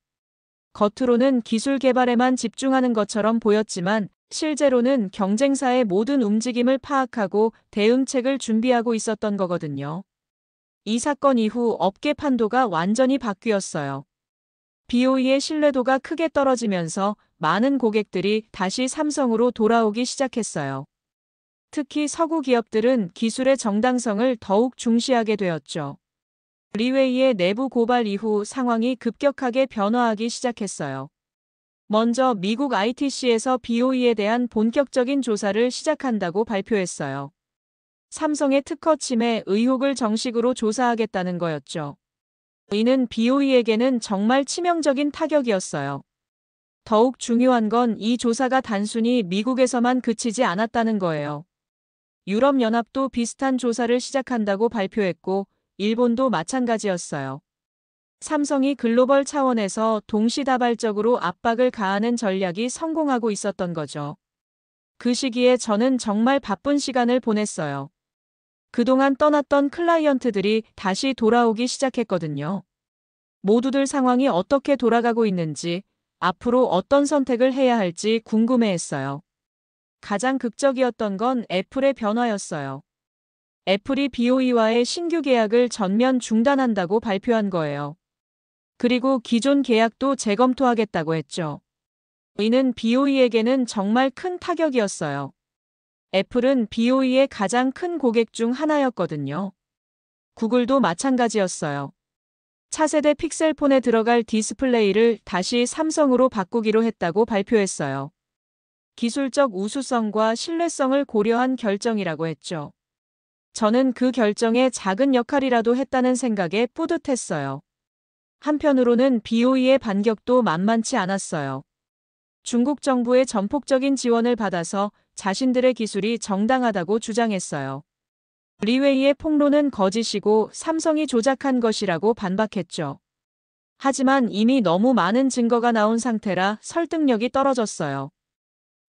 겉으로는 기술 개발에만 집중하는 것처럼 보였지만 실제로는 경쟁사의 모든 움직임을 파악하고 대응책을 준비하고 있었던 거거든요. 이 사건 이후 업계 판도가 완전히 바뀌었어요. BOE의 신뢰도가 크게 떨어지면서 많은 고객들이 다시 삼성으로 돌아오기 시작했어요. 특히 서구 기업들은 기술의 정당성을 더욱 중시하게 되었죠. 리웨이의 내부 고발 이후 상황이 급격하게 변화하기 시작했어요. 먼저 미국 ITC에서 BOE에 대한 본격적인 조사를 시작한다고 발표했어요. 삼성의 특허 침해 의혹을 정식으로 조사하겠다는 거였죠. 이는 BOE에게는 정말 치명적인 타격이었어요. 더욱 중요한 건 이 조사가 단순히 미국에서만 그치지 않았다는 거예요. 유럽연합도 비슷한 조사를 시작한다고 발표했고, 일본도 마찬가지였어요. 삼성이 글로벌 차원에서 동시다발적으로 압박을 가하는 전략이 성공하고 있었던 거죠. 그 시기에 저는 정말 바쁜 시간을 보냈어요. 그동안 떠났던 클라이언트들이 다시 돌아오기 시작했거든요. 모두들 상황이 어떻게 돌아가고 있는지, 앞으로 어떤 선택을 해야 할지 궁금해했어요. 가장 극적이었던 건 애플의 변화였어요. 애플이 BOE와의 신규 계약을 전면 중단한다고 발표한 거예요. 그리고 기존 계약도 재검토하겠다고 했죠. 이는 BOE에게는 정말 큰 타격이었어요. 애플은 BOE의 가장 큰 고객 중 하나였거든요. 구글도 마찬가지였어요. 차세대 픽셀폰에 들어갈 디스플레이를 다시 삼성으로 바꾸기로 했다고 발표했어요. 기술적 우수성과 신뢰성을 고려한 결정이라고 했죠. 저는 그 결정에 작은 역할이라도 했다는 생각에 뿌듯했어요. 한편으로는 BOE의 반격도 만만치 않았어요. 중국 정부의 전폭적인 지원을 받아서 자신들의 기술이 정당하다고 주장했어요. 리웨이의 폭로는 거짓이고 삼성이 조작한 것이라고 반박했죠. 하지만 이미 너무 많은 증거가 나온 상태라 설득력이 떨어졌어요.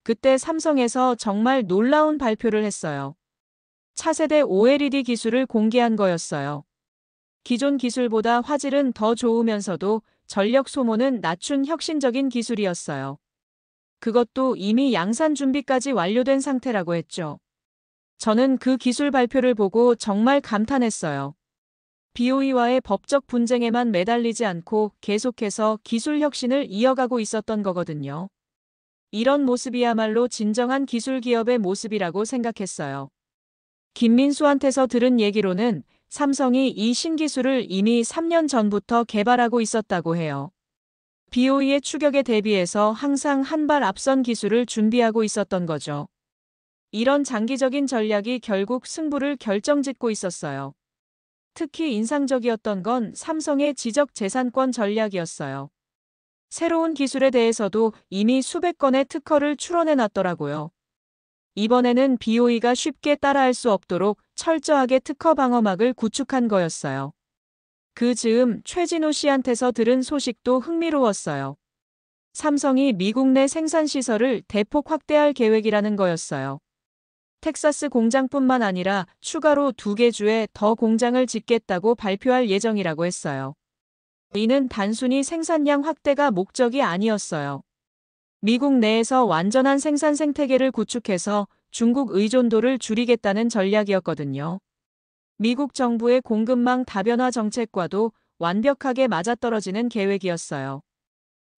그때 삼성에서 정말 놀라운 발표를 했어요. 차세대 OLED 기술을 공개한 거였어요. 기존 기술보다 화질은 더 좋으면서도 전력 소모는 낮춘 혁신적인 기술이었어요. 그것도 이미 양산 준비까지 완료된 상태라고 했죠. 저는 그 기술 발표를 보고 정말 감탄했어요. BOE와의 법적 분쟁에만 매달리지 않고 계속해서 기술 혁신을 이어가고 있었던 거거든요. 이런 모습이야말로 진정한 기술 기업의 모습이라고 생각했어요. 김민수한테서 들은 얘기로는 삼성이 이 신기술을 이미 3년 전부터 개발하고 있었다고 해요. BOE의 추격에 대비해서 항상 한 발 앞선 기술을 준비하고 있었던 거죠. 이런 장기적인 전략이 결국 승부를 결정짓고 있었어요. 특히 인상적이었던 건 삼성의 지적 재산권 전략이었어요. 새로운 기술에 대해서도 이미 수백 건의 특허를 출원해 놨더라고요. 이번에는 BOE가 쉽게 따라할 수 없도록 철저하게 특허 방어막을 구축한 거였어요. 그 즈음 최진우 씨한테서 들은 소식도 흥미로웠어요. 삼성이 미국 내 생산 시설을 대폭 확대할 계획이라는 거였어요. 텍사스 공장뿐만 아니라 추가로 2개 주에 더 공장을 짓겠다고 발표할 예정이라고 했어요. 이는 단순히 생산량 확대가 목적이 아니었어요. 미국 내에서 완전한 생산 생태계를 구축해서 중국 의존도를 줄이겠다는 전략이었거든요. 미국 정부의 공급망 다변화 정책과도 완벽하게 맞아떨어지는 계획이었어요.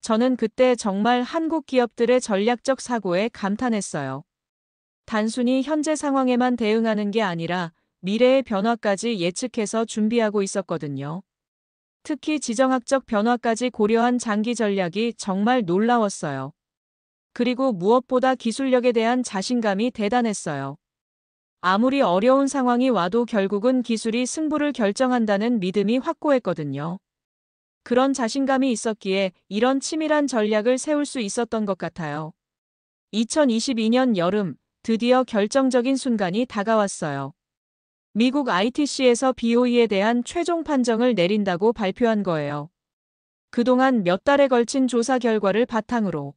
저는 그때 정말 한국 기업들의 전략적 사고에 감탄했어요. 단순히 현재 상황에만 대응하는 게 아니라 미래의 변화까지 예측해서 준비하고 있었거든요. 특히 지정학적 변화까지 고려한 장기 전략이 정말 놀라웠어요. 그리고 무엇보다 기술력에 대한 자신감이 대단했어요. 아무리 어려운 상황이 와도 결국은 기술이 승부를 결정한다는 믿음이 확고했거든요. 그런 자신감이 있었기에 이런 치밀한 전략을 세울 수 있었던 것 같아요. 2022년 여름, 드디어 결정적인 순간이 다가왔어요. 미국 ITC에서 BOE에 대한 최종 판정을 내린다고 발표한 거예요. 그동안 몇 달에 걸친 조사 결과를 바탕으로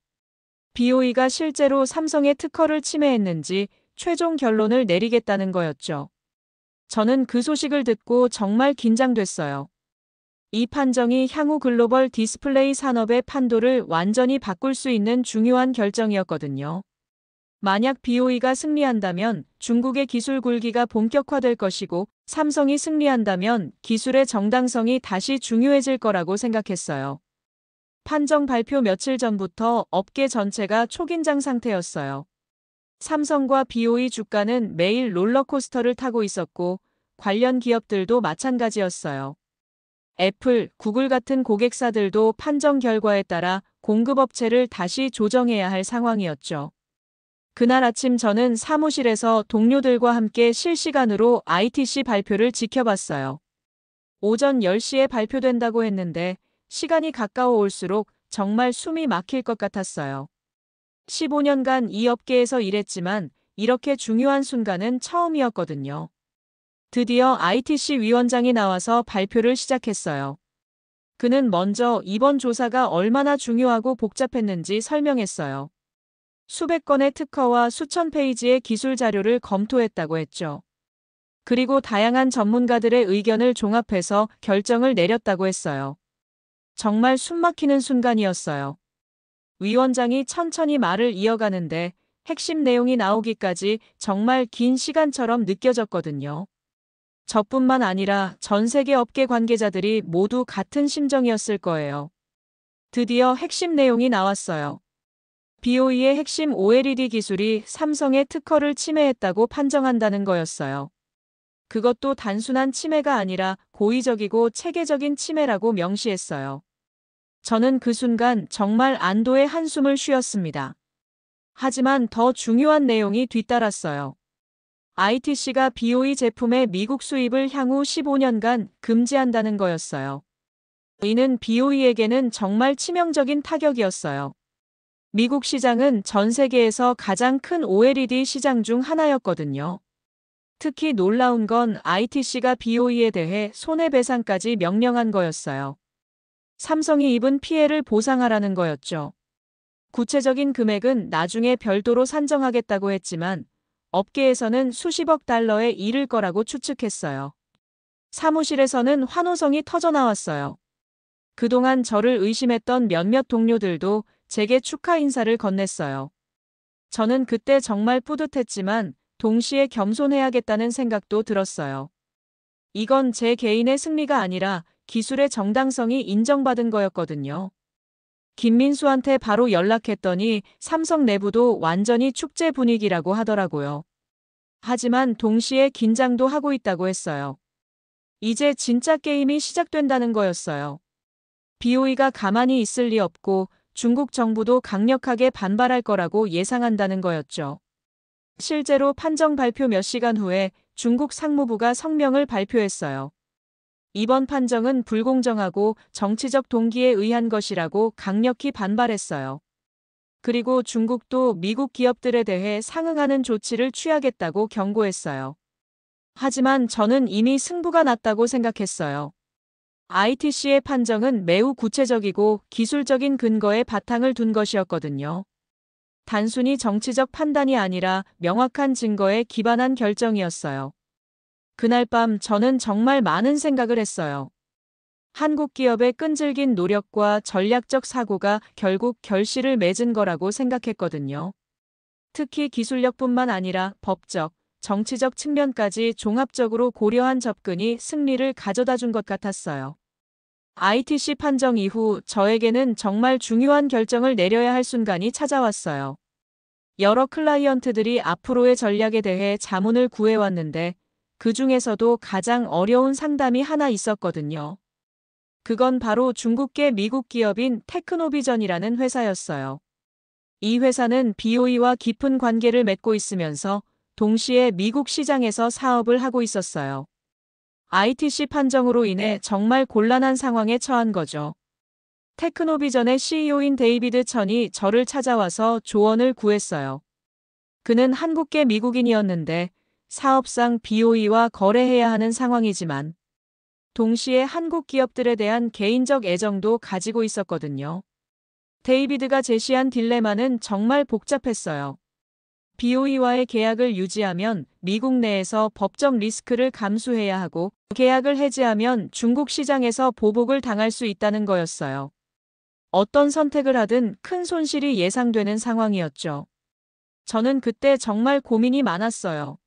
BOE가 실제로 삼성의 특허를 침해했는지 최종 결론을 내리겠다는 거였죠. 저는 그 소식을 듣고 정말 긴장됐어요. 이 판정이 향후 글로벌 디스플레이 산업의 판도를 완전히 바꿀 수 있는 중요한 결정이었거든요. 만약 BOE가 승리한다면 중국의 기술 굴기가 본격화될 것이고, 삼성이 승리한다면 기술의 정당성이 다시 중요해질 거라고 생각했어요. 판정 발표 며칠 전부터 업계 전체가 초긴장 상태였어요. 삼성과 BOE 주가는 매일 롤러코스터를 타고 있었고, 관련 기업들도 마찬가지였어요. 애플, 구글 같은 고객사들도 판정 결과에 따라 공급업체를 다시 조정해야 할 상황이었죠. 그날 아침 저는 사무실에서 동료들과 함께 실시간으로 ITC 발표를 지켜봤어요. 오전 10시에 발표된다고 했는데 시간이 가까워 올수록 정말 숨이 막힐 것 같았어요. 15년간 이 업계에서 일했지만 이렇게 중요한 순간은 처음이었거든요. 드디어 ITC 위원장이 나와서 발표를 시작했어요. 그는 먼저 이번 조사가 얼마나 중요하고 복잡했는지 설명했어요. 수백 건의 특허와 수천 페이지의 기술 자료를 검토했다고 했죠. 그리고 다양한 전문가들의 의견을 종합해서 결정을 내렸다고 했어요. 정말 숨막히는 순간이었어요. 위원장이 천천히 말을 이어가는데 핵심 내용이 나오기까지 정말 긴 시간처럼 느껴졌거든요. 저뿐만 아니라 전 세계 업계 관계자들이 모두 같은 심정이었을 거예요. 드디어 핵심 내용이 나왔어요. BOE의 핵심 OLED 기술이 삼성의 특허를 침해했다고 판정한다는 거였어요. 그것도 단순한 침해가 아니라 고의적이고 체계적인 침해라고 명시했어요. 저는 그 순간 정말 안도의 한숨을 쉬었습니다. 하지만 더 중요한 내용이 뒤따랐어요. ITC가 BOE 제품의 미국 수입을 향후 15년간 금지한다는 거였어요. 이는 BOE에게는 정말 치명적인 타격이었어요. 미국 시장은 전 세계에서 가장 큰 OLED 시장 중 하나였거든요. 특히 놀라운 건 ITC가 BOE에 대해 손해배상까지 명령한 거였어요. 삼성이 입은 피해를 보상하라는 거였죠. 구체적인 금액은 나중에 별도로 산정하겠다고 했지만 업계에서는 수십억 달러에 이를 거라고 추측했어요. 사무실에서는 환호성이 터져나왔어요. 그동안 저를 의심했던 몇몇 동료들도 제게 축하 인사를 건넸어요. 저는 그때 정말 뿌듯했지만 동시에 겸손해야겠다는 생각도 들었어요. 이건 제 개인의 승리가 아니라 기술의 정당성이 인정받은 거였거든요. 김민수한테 바로 연락했더니 삼성 내부도 완전히 축제 분위기라고 하더라고요. 하지만 동시에 긴장도 하고 있다고 했어요. 이제 진짜 게임이 시작된다는 거였어요. BOE가 가만히 있을 리 없고 중국 정부도 강력하게 반발할 거라고 예상한다는 거였죠. 실제로 판정 발표 몇 시간 후에 중국 상무부가 성명을 발표했어요. 이번 판정은 불공정하고 정치적 동기에 의한 것이라고 강력히 반발했어요. 그리고 중국도 미국 기업들에 대해 상응하는 조치를 취하겠다고 경고했어요. 하지만 저는 이미 승부가 났다고 생각했어요. ITC의 판정은 매우 구체적이고 기술적인 근거에 바탕을 둔 것이었거든요. 단순히 정치적 판단이 아니라 명확한 증거에 기반한 결정이었어요. 그날 밤 저는 정말 많은 생각을 했어요. 한국 기업의 끈질긴 노력과 전략적 사고가 결국 결실을 맺은 거라고 생각했거든요. 특히 기술력뿐만 아니라 법적, 정치적 측면까지 종합적으로 고려한 접근이 승리를 가져다 준 것 같았어요. ITC 판정 이후 저에게는 정말 중요한 결정을 내려야 할 순간이 찾아왔어요. 여러 클라이언트들이 앞으로의 전략에 대해 자문을 구해왔는데 그 중에서도 가장 어려운 상담이 하나 있었거든요. 그건 바로 중국계 미국 기업인 테크노비전이라는 회사였어요. 이 회사는 BOE와 깊은 관계를 맺고 있으면서 동시에 미국 시장에서 사업을 하고 있었어요. ITC 판정으로 인해 정말 곤란한 상황에 처한 거죠. 테크노비전의 CEO인 데이비드 천이 저를 찾아와서 조언을 구했어요. 그는 한국계 미국인이었는데 사업상 BOE와 거래해야 하는 상황이지만 동시에 한국 기업들에 대한 개인적 애정도 가지고 있었거든요. 데이비드가 제시한 딜레마는 정말 복잡했어요. BOE와의 계약을 유지하면 미국 내에서 법적 리스크를 감수해야 하고 계약을 해지하면 중국 시장에서 보복을 당할 수 있다는 거였어요. 어떤 선택을 하든 큰 손실이 예상되는 상황이었죠. 저는 그때 정말 고민이 많았어요.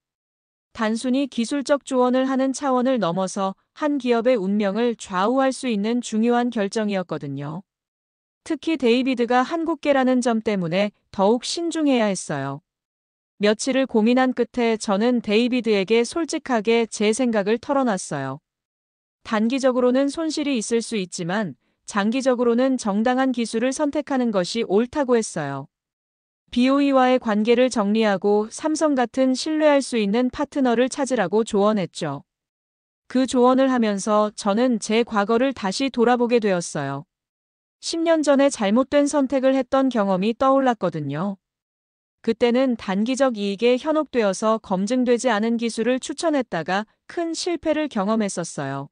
단순히 기술적 조언을 하는 차원을 넘어서 한 기업의 운명을 좌우할 수 있는 중요한 결정이었거든요. 특히 데이비드가 한국계라는 점 때문에 더욱 신중해야 했어요. 며칠을 고민한 끝에 저는 데이비드에게 솔직하게 제 생각을 털어놨어요. 단기적으로는 손실이 있을 수 있지만 장기적으로는 정당한 기술을 선택하는 것이 옳다고 했어요. BOE와의 관계를 정리하고 삼성 같은 신뢰할 수 있는 파트너를 찾으라고 조언했죠. 그 조언을 하면서 저는 제 과거를 다시 돌아보게 되었어요. 10년 전에 잘못된 선택을 했던 경험이 떠올랐거든요. 그때는 단기적 이익에 현혹되어서 검증되지 않은 기술을 추천했다가 큰 실패를 경험했었어요.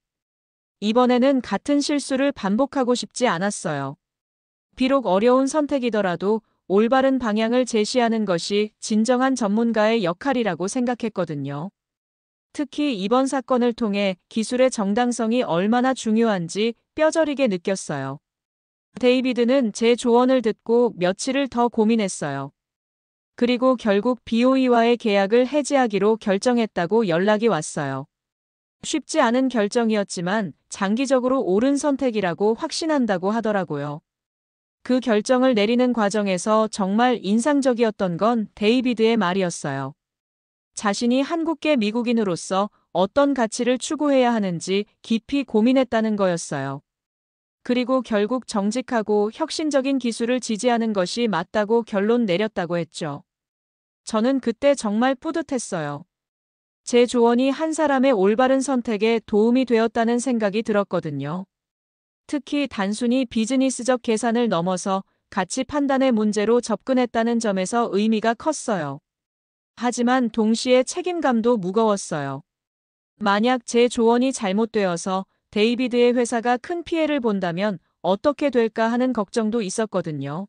이번에는 같은 실수를 반복하고 싶지 않았어요. 비록 어려운 선택이더라도 올바른 방향을 제시하는 것이 진정한 전문가의 역할이라고 생각했거든요. 특히 이번 사건을 통해 기술의 정당성이 얼마나 중요한지 뼈저리게 느꼈어요. 데이비드는 제 조언을 듣고 며칠을 더 고민했어요. 그리고 결국 BOE와의 계약을 해지하기로 결정했다고 연락이 왔어요. 쉽지 않은 결정이었지만 장기적으로 옳은 선택이라고 확신한다고 하더라고요. 그 결정을 내리는 과정에서 정말 인상적이었던 건 데이비드의 말이었어요. 자신이 한국계 미국인으로서 어떤 가치를 추구해야 하는지 깊이 고민했다는 거였어요. 그리고 결국 정직하고 혁신적인 기술을 지지하는 것이 맞다고 결론 내렸다고 했죠. 저는 그때 정말 뿌듯했어요. 제 조언이 한 사람의 올바른 선택에 도움이 되었다는 생각이 들었거든요. 특히 단순히 비즈니스적 계산을 넘어서 가치 판단의 문제로 접근했다는 점에서 의미가 컸어요. 하지만 동시에 책임감도 무거웠어요. 만약 제 조언이 잘못되어서 데이비드의 회사가 큰 피해를 본다면 어떻게 될까 하는 걱정도 있었거든요.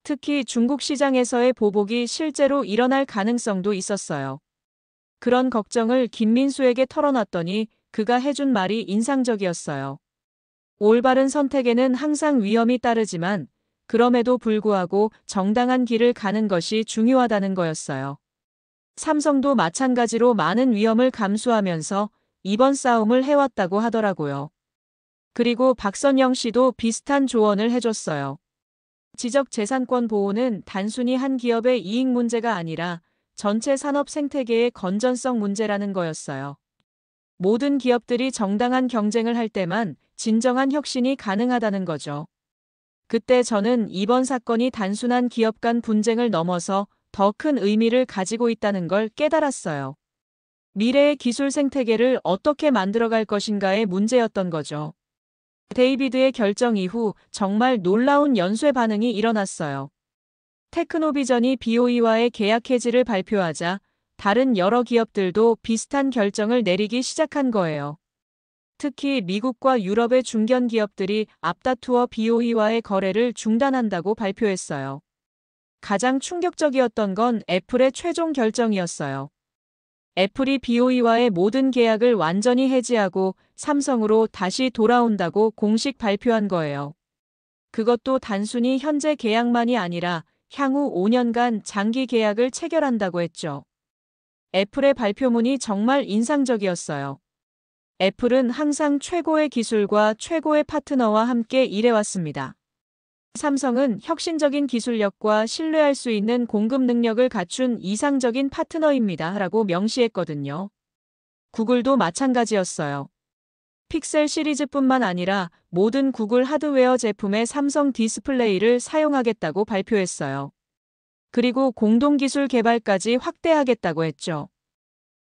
특히 중국 시장에서의 보복이 실제로 일어날 가능성도 있었어요. 그런 걱정을 김민수에게 털어놨더니 그가 해준 말이 인상적이었어요. 올바른 선택에는 항상 위험이 따르지만 그럼에도 불구하고 정당한 길을 가는 것이 중요하다는 거였어요. 삼성도 마찬가지로 많은 위험을 감수하면서 이번 싸움을 해왔다고 하더라고요. 그리고 박선영 씨도 비슷한 조언을 해줬어요. 지적재산권 보호는 단순히 한 기업의 이익 문제가 아니라 전체 산업 생태계의 건전성 문제라는 거였어요. 모든 기업들이 정당한 경쟁을 할 때만 진정한 혁신이 가능하다는 거죠. 그때 저는 이번 사건이 단순한 기업 간 분쟁을 넘어서 더 큰 의미를 가지고 있다는 걸 깨달았어요. 미래의 기술 생태계를 어떻게 만들어갈 것인가의 문제였던 거죠. 데이비드의 결정 이후 정말 놀라운 연쇄 반응이 일어났어요. 테크노비전이 BOE와의 계약 해지를 발표하자 다른 여러 기업들도 비슷한 결정을 내리기 시작한 거예요. 특히 미국과 유럽의 중견 기업들이 앞다투어 BOE와의 거래를 중단한다고 발표했어요. 가장 충격적이었던 건 애플의 최종 결정이었어요. 애플이 BOE와의 모든 계약을 완전히 해지하고 삼성으로 다시 돌아온다고 공식 발표한 거예요. 그것도 단순히 현재 계약만이 아니라 향후 5년간 장기 계약을 체결한다고 했죠. 애플의 발표문이 정말 인상적이었어요. 애플은 항상 최고의 기술과 최고의 파트너와 함께 일해왔습니다. 삼성은 혁신적인 기술력과 신뢰할 수 있는 공급 능력을 갖춘 이상적인 파트너입니다. 라고 명시했거든요. 구글도 마찬가지였어요. 픽셀 시리즈뿐만 아니라 모든 구글 하드웨어 제품에 삼성 디스플레이를 사용하겠다고 발표했어요. 그리고 공동기술 개발까지 확대하겠다고 했죠.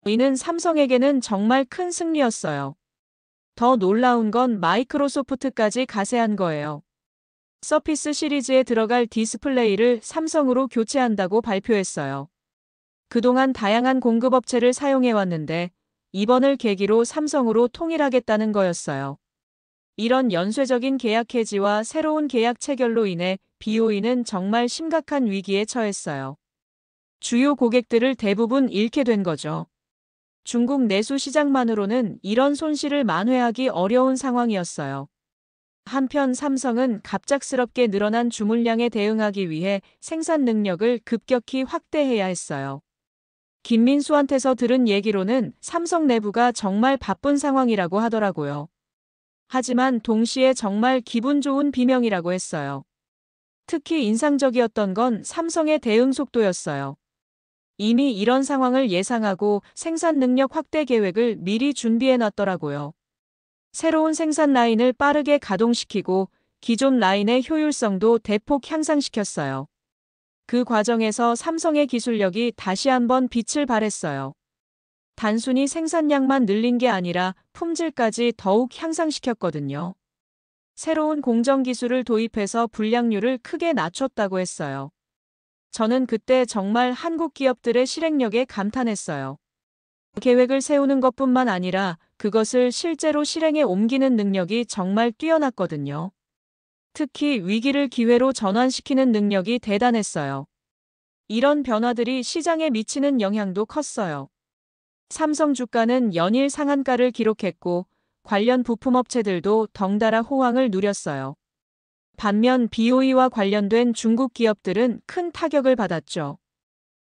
이는 삼성에게는 정말 큰 승리였어요. 더 놀라운 건 마이크로소프트까지 가세한 거예요. 서피스 시리즈에 들어갈 디스플레이를 삼성으로 교체한다고 발표했어요. 그동안 다양한 공급업체를 사용해왔는데 이번을 계기로 삼성으로 통일하겠다는 거였어요. 이런 연쇄적인 계약 해지와 새로운 계약 체결로 인해 BOE는 정말 심각한 위기에 처했어요. 주요 고객들을 대부분 잃게 된 거죠. 중국 내수 시장만으로는 이런 손실을 만회하기 어려운 상황이었어요. 한편 삼성은 갑작스럽게 늘어난 주문량에 대응하기 위해 생산 능력을 급격히 확대해야 했어요. 김민수한테서 들은 얘기로는 삼성 내부가 정말 바쁜 상황이라고 하더라고요. 하지만 동시에 정말 기분 좋은 비명이라고 했어요. 특히 인상적이었던 건 삼성의 대응 속도였어요. 이미 이런 상황을 예상하고 생산 능력 확대 계획을 미리 준비해 놨더라고요. 새로운 생산 라인을 빠르게 가동시키고 기존 라인의 효율성도 대폭 향상시켰어요. 그 과정에서 삼성의 기술력이 다시 한번 빛을 발했어요. 단순히 생산량만 늘린 게 아니라 품질까지 더욱 향상시켰거든요. 새로운 공정 기술을 도입해서 불량률을 크게 낮췄다고 했어요. 저는 그때 정말 한국 기업들의 실행력에 감탄했어요. 계획을 세우는 것뿐만 아니라 그것을 실제로 실행에 옮기는 능력이 정말 뛰어났거든요. 특히 위기를 기회로 전환시키는 능력이 대단했어요. 이런 변화들이 시장에 미치는 영향도 컸어요. 삼성 주가는 연일 상한가를 기록했고 관련 부품업체들도 덩달아 호황을 누렸어요. 반면 BOE와 관련된 중국 기업들은 큰 타격을 받았죠.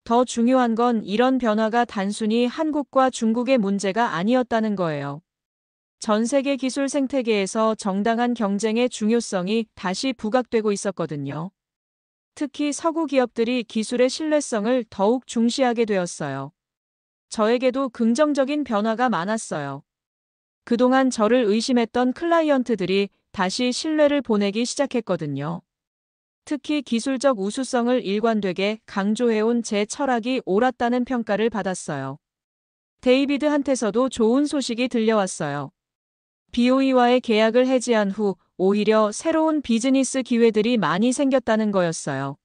더 중요한 건 이런 변화가 단순히 한국과 중국의 문제가 아니었다는 거예요. 전 세계 기술 생태계에서 정당한 경쟁의 중요성이 다시 부각되고 있었거든요. 특히 서구 기업들이 기술의 신뢰성을 더욱 중시하게 되었어요. 저에게도 긍정적인 변화가 많았어요. 그동안 저를 의심했던 클라이언트들이 다시 신뢰를 보내기 시작했거든요. 특히 기술적 우수성을 일관되게 강조해온 제 철학이 옳았다는 평가를 받았어요. 데이비드한테서도 좋은 소식이 들려왔어요. BOE와의 계약을 해지한 후 오히려 새로운 비즈니스 기회들이 많이 생겼다는 거였어요.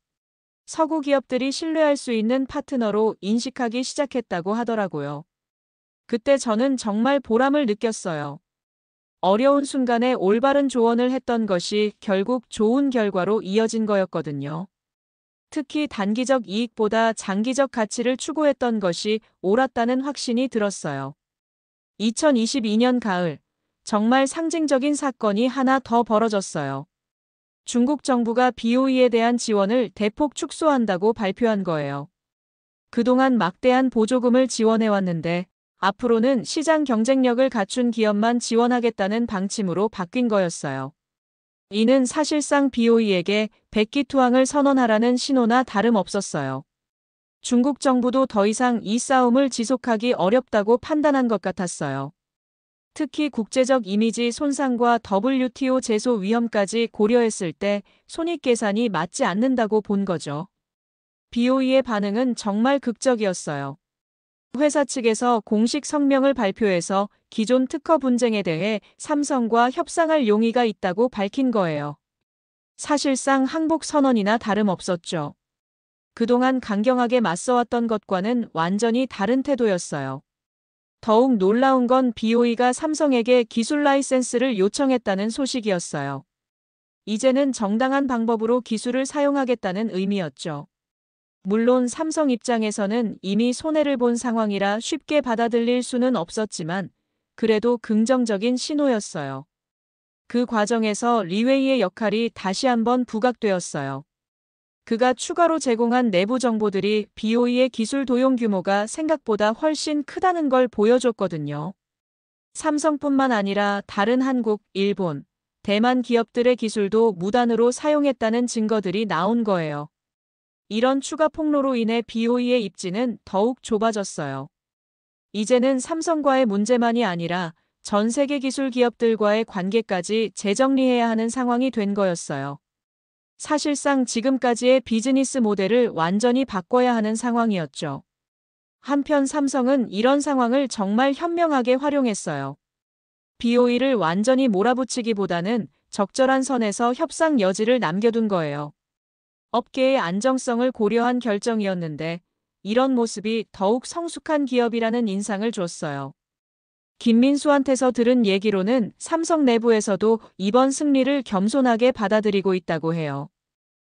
서구 기업들이 신뢰할 수 있는 파트너로 인식하기 시작했다고 하더라고요. 그때 저는 정말 보람을 느꼈어요. 어려운 순간에 올바른 조언을 했던 것이 결국 좋은 결과로 이어진 거였거든요. 특히 단기적 이익보다 장기적 가치를 추구했던 것이 옳았다는 확신이 들었어요. 2022년 가을, 정말 상징적인 사건이 하나 더 벌어졌어요. 중국 정부가 BOE에 대한 지원을 대폭 축소한다고 발표한 거예요. 그동안 막대한 보조금을 지원해왔는데 앞으로는 시장 경쟁력을 갖춘 기업만 지원하겠다는 방침으로 바뀐 거였어요. 이는 사실상 BOE에게 백기투항을 선언하라는 신호나 다름없었어요. 중국 정부도 더 이상 이 싸움을 지속하기 어렵다고 판단한 것 같았어요. 특히 국제적 이미지 손상과 WTO 제소 위험까지 고려했을 때 손익계산이 맞지 않는다고 본 거죠. BOE의 반응은 정말 극적이었어요. 회사 측에서 공식 성명을 발표해서 기존 특허 분쟁에 대해 삼성과 협상할 용의가 있다고 밝힌 거예요. 사실상 항복 선언이나 다름없었죠. 그동안 강경하게 맞서왔던 것과는 완전히 다른 태도였어요. 더욱 놀라운 건 BOE가 삼성에게 기술 라이센스를 요청했다는 소식이었어요. 이제는 정당한 방법으로 기술을 사용하겠다는 의미였죠. 물론 삼성 입장에서는 이미 손해를 본 상황이라 쉽게 받아들일 수는 없었지만 그래도 긍정적인 신호였어요. 그 과정에서 리웨이의 역할이 다시 한번 부각되었어요. 그가 추가로 제공한 내부 정보들이 BOE의 기술 도용 규모가 생각보다 훨씬 크다는 걸 보여줬거든요. 삼성뿐만 아니라 다른 한국, 일본, 대만 기업들의 기술도 무단으로 사용했다는 증거들이 나온 거예요. 이런 추가 폭로로 인해 BOE의 입지는 더욱 좁아졌어요. 이제는 삼성과의 문제만이 아니라 전 세계 기술 기업들과의 관계까지 재정리해야 하는 상황이 된 거였어요. 사실상 지금까지의 비즈니스 모델을 완전히 바꿔야 하는 상황이었죠. 한편 삼성은 이런 상황을 정말 현명하게 활용했어요. BOE를 완전히 몰아붙이기보다는 적절한 선에서 협상 여지를 남겨둔 거예요. 업계의 안정성을 고려한 결정이었는데 이런 모습이 더욱 성숙한 기업이라는 인상을 줬어요. 김민수한테서 들은 얘기로는 삼성 내부에서도 이번 승리를 겸손하게 받아들이고 있다고 해요.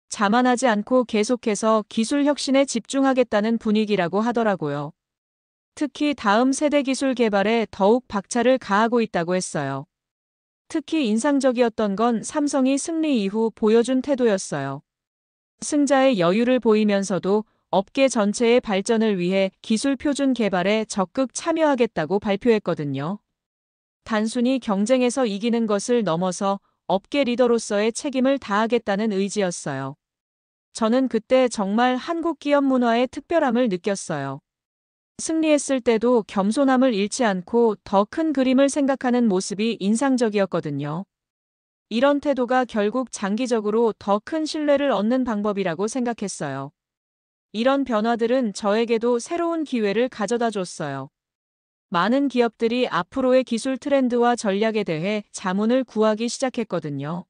자만하지 않고 계속해서 기술 혁신에 집중하겠다는 분위기라고 하더라고요. 특히 다음 세대 기술 개발에 더욱 박차를 가하고 있다고 했어요. 특히 인상적이었던 건 삼성이 승리 이후 보여준 태도였어요. 승자의 여유를 보이면서도 업계 전체의 발전을 위해 기술 표준 개발에 적극 참여하겠다고 발표했거든요. 단순히 경쟁에서 이기는 것을 넘어서 업계 리더로서의 책임을 다하겠다는 의지였어요. 저는 그때 정말 한국 기업 문화의 특별함을 느꼈어요. 승리했을 때도 겸손함을 잃지 않고 더 큰 그림을 생각하는 모습이 인상적이었거든요. 이런 태도가 결국 장기적으로 더 큰 신뢰를 얻는 방법이라고 생각했어요. 이런 변화들은 저에게도 새로운 기회를 가져다 줬어요. 많은 기업들이 앞으로의 기술 트렌드와 전략에 대해 자문을 구하기 시작했거든요.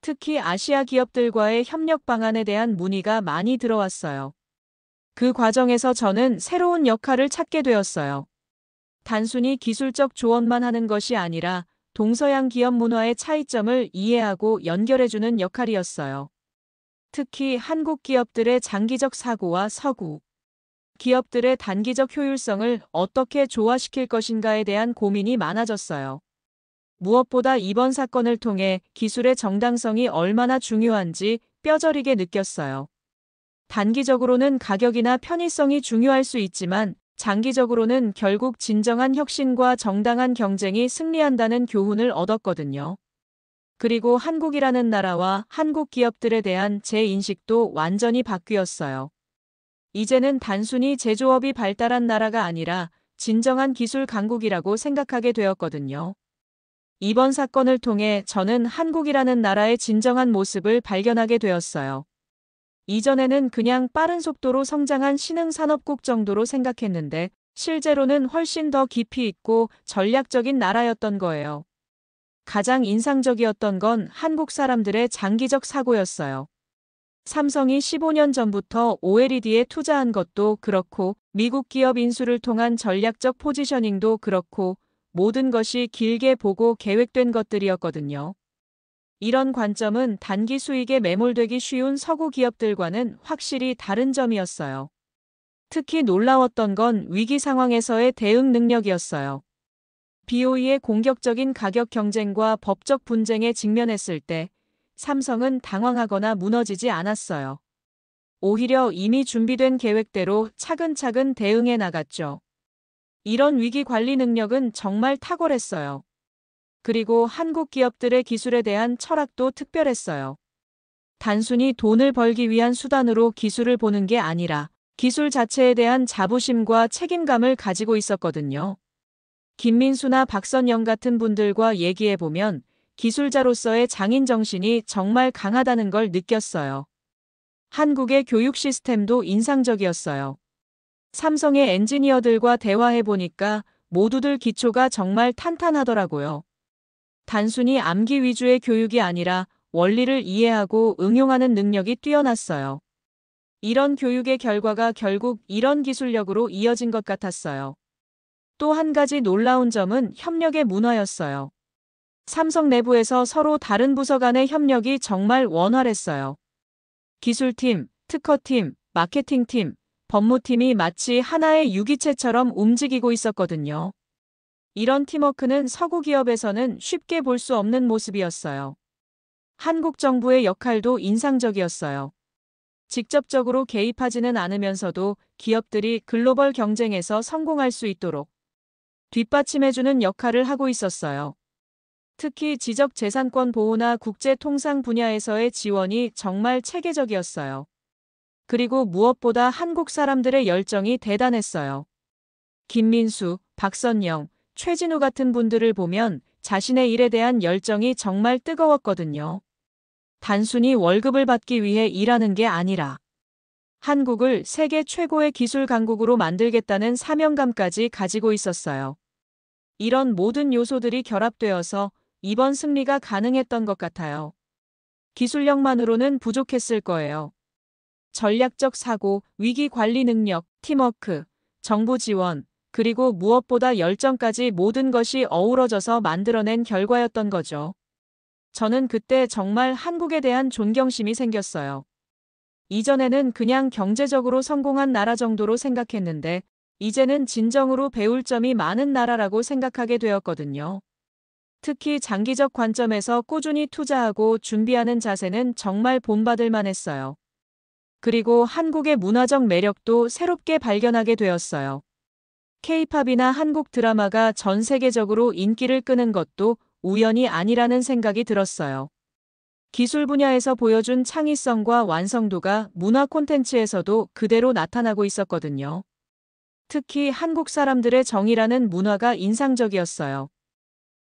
특히 아시아 기업들과의 협력 방안에 대한 문의가 많이 들어왔어요. 그 과정에서 저는 새로운 역할을 찾게 되었어요. 단순히 기술적 조언만 하는 것이 아니라 동서양 기업 문화의 차이점을 이해하고 연결해주는 역할이었어요. 특히 한국 기업들의 장기적 사고와 서구 기업들의 단기적 효율성을 어떻게 조화시킬 것인가에 대한 고민이 많아졌어요. 무엇보다 이번 사건을 통해 기술의 정당성이 얼마나 중요한지 뼈저리게 느꼈어요. 단기적으로는 가격이나 편의성이 중요할 수 있지만 장기적으로는 결국 진정한 혁신과 정당한 경쟁이 승리한다는 교훈을 얻었거든요. 그리고 한국이라는 나라와 한국 기업들에 대한 제 인식도 완전히 바뀌었어요. 이제는 단순히 제조업이 발달한 나라가 아니라 진정한 기술 강국이라고 생각하게 되었거든요. 이번 사건을 통해 저는 한국이라는 나라의 진정한 모습을 발견하게 되었어요. 이전에는 그냥 빠른 속도로 성장한 신흥산업국 정도로 생각했는데 실제로는 훨씬 더 깊이 있고 전략적인 나라였던 거예요. 가장 인상적이었던 건 한국 사람들의 장기적 사고였어요. 삼성이 15년 전부터 OLED에 투자한 것도 그렇고 미국 기업 인수를 통한 전략적 포지셔닝도 그렇고 모든 것이 길게 보고 계획된 것들이었거든요. 이런 관점은 단기 수익에 매몰되기 쉬운 서구 기업들과는 확실히 다른 점이었어요. 특히 놀라웠던 건 위기 상황에서의 대응 능력이었어요. BOE의 공격적인 가격 경쟁과 법적 분쟁에 직면했을 때 삼성은 당황하거나 무너지지 않았어요. 오히려 이미 준비된 계획대로 차근차근 대응해 나갔죠. 이런 위기 관리 능력은 정말 탁월했어요. 그리고 한국 기업들의 기술에 대한 철학도 특별했어요. 단순히 돈을 벌기 위한 수단으로 기술을 보는 게 아니라 기술 자체에 대한 자부심과 책임감을 가지고 있었거든요. 김민수나 박선영 같은 분들과 얘기해보면 기술자로서의 장인 정신이 정말 강하다는 걸 느꼈어요. 한국의 교육 시스템도 인상적이었어요. 삼성의 엔지니어들과 대화해보니까 모두들 기초가 정말 탄탄하더라고요. 단순히 암기 위주의 교육이 아니라 원리를 이해하고 응용하는 능력이 뛰어났어요. 이런 교육의 결과가 결국 이런 기술력으로 이어진 것 같았어요. 또 한 가지 놀라운 점은 협력의 문화였어요. 삼성 내부에서 서로 다른 부서 간의 협력이 정말 원활했어요. 기술팀, 특허팀, 마케팅팀, 법무팀이 마치 하나의 유기체처럼 움직이고 있었거든요. 이런 팀워크는 서구 기업에서는 쉽게 볼 수 없는 모습이었어요. 한국 정부의 역할도 인상적이었어요. 직접적으로 개입하지는 않으면서도 기업들이 글로벌 경쟁에서 성공할 수 있도록 뒷받침해주는 역할을 하고 있었어요. 특히 지적재산권 보호나 국제통상 분야에서의 지원이 정말 체계적이었어요. 그리고 무엇보다 한국 사람들의 열정이 대단했어요. 김민수, 박선영, 최진우 같은 분들을 보면 자신의 일에 대한 열정이 정말 뜨거웠거든요. 단순히 월급을 받기 위해 일하는 게 아니라 한국을 세계 최고의 기술 강국으로 만들겠다는 사명감까지 가지고 있었어요. 이런 모든 요소들이 결합되어서 이번 승리가 가능했던 것 같아요. 기술력만으로는 부족했을 거예요. 전략적 사고, 위기 관리 능력, 팀워크, 정부 지원, 그리고 무엇보다 열정까지 모든 것이 어우러져서 만들어낸 결과였던 거죠. 저는 그때 정말 한국에 대한 존경심이 생겼어요. 이전에는 그냥 경제적으로 성공한 나라 정도로 생각했는데, 이제는 진정으로 배울 점이 많은 나라라고 생각하게 되었거든요. 특히 장기적 관점에서 꾸준히 투자하고 준비하는 자세는 정말 본받을 만했어요. 그리고 한국의 문화적 매력도 새롭게 발견하게 되었어요. K-팝이나 한국 드라마가 전 세계적으로 인기를 끄는 것도 우연이 아니라는 생각이 들었어요. 기술 분야에서 보여준 창의성과 완성도가 문화 콘텐츠에서도 그대로 나타나고 있었거든요. 특히 한국 사람들의 정이라는 문화가 인상적이었어요.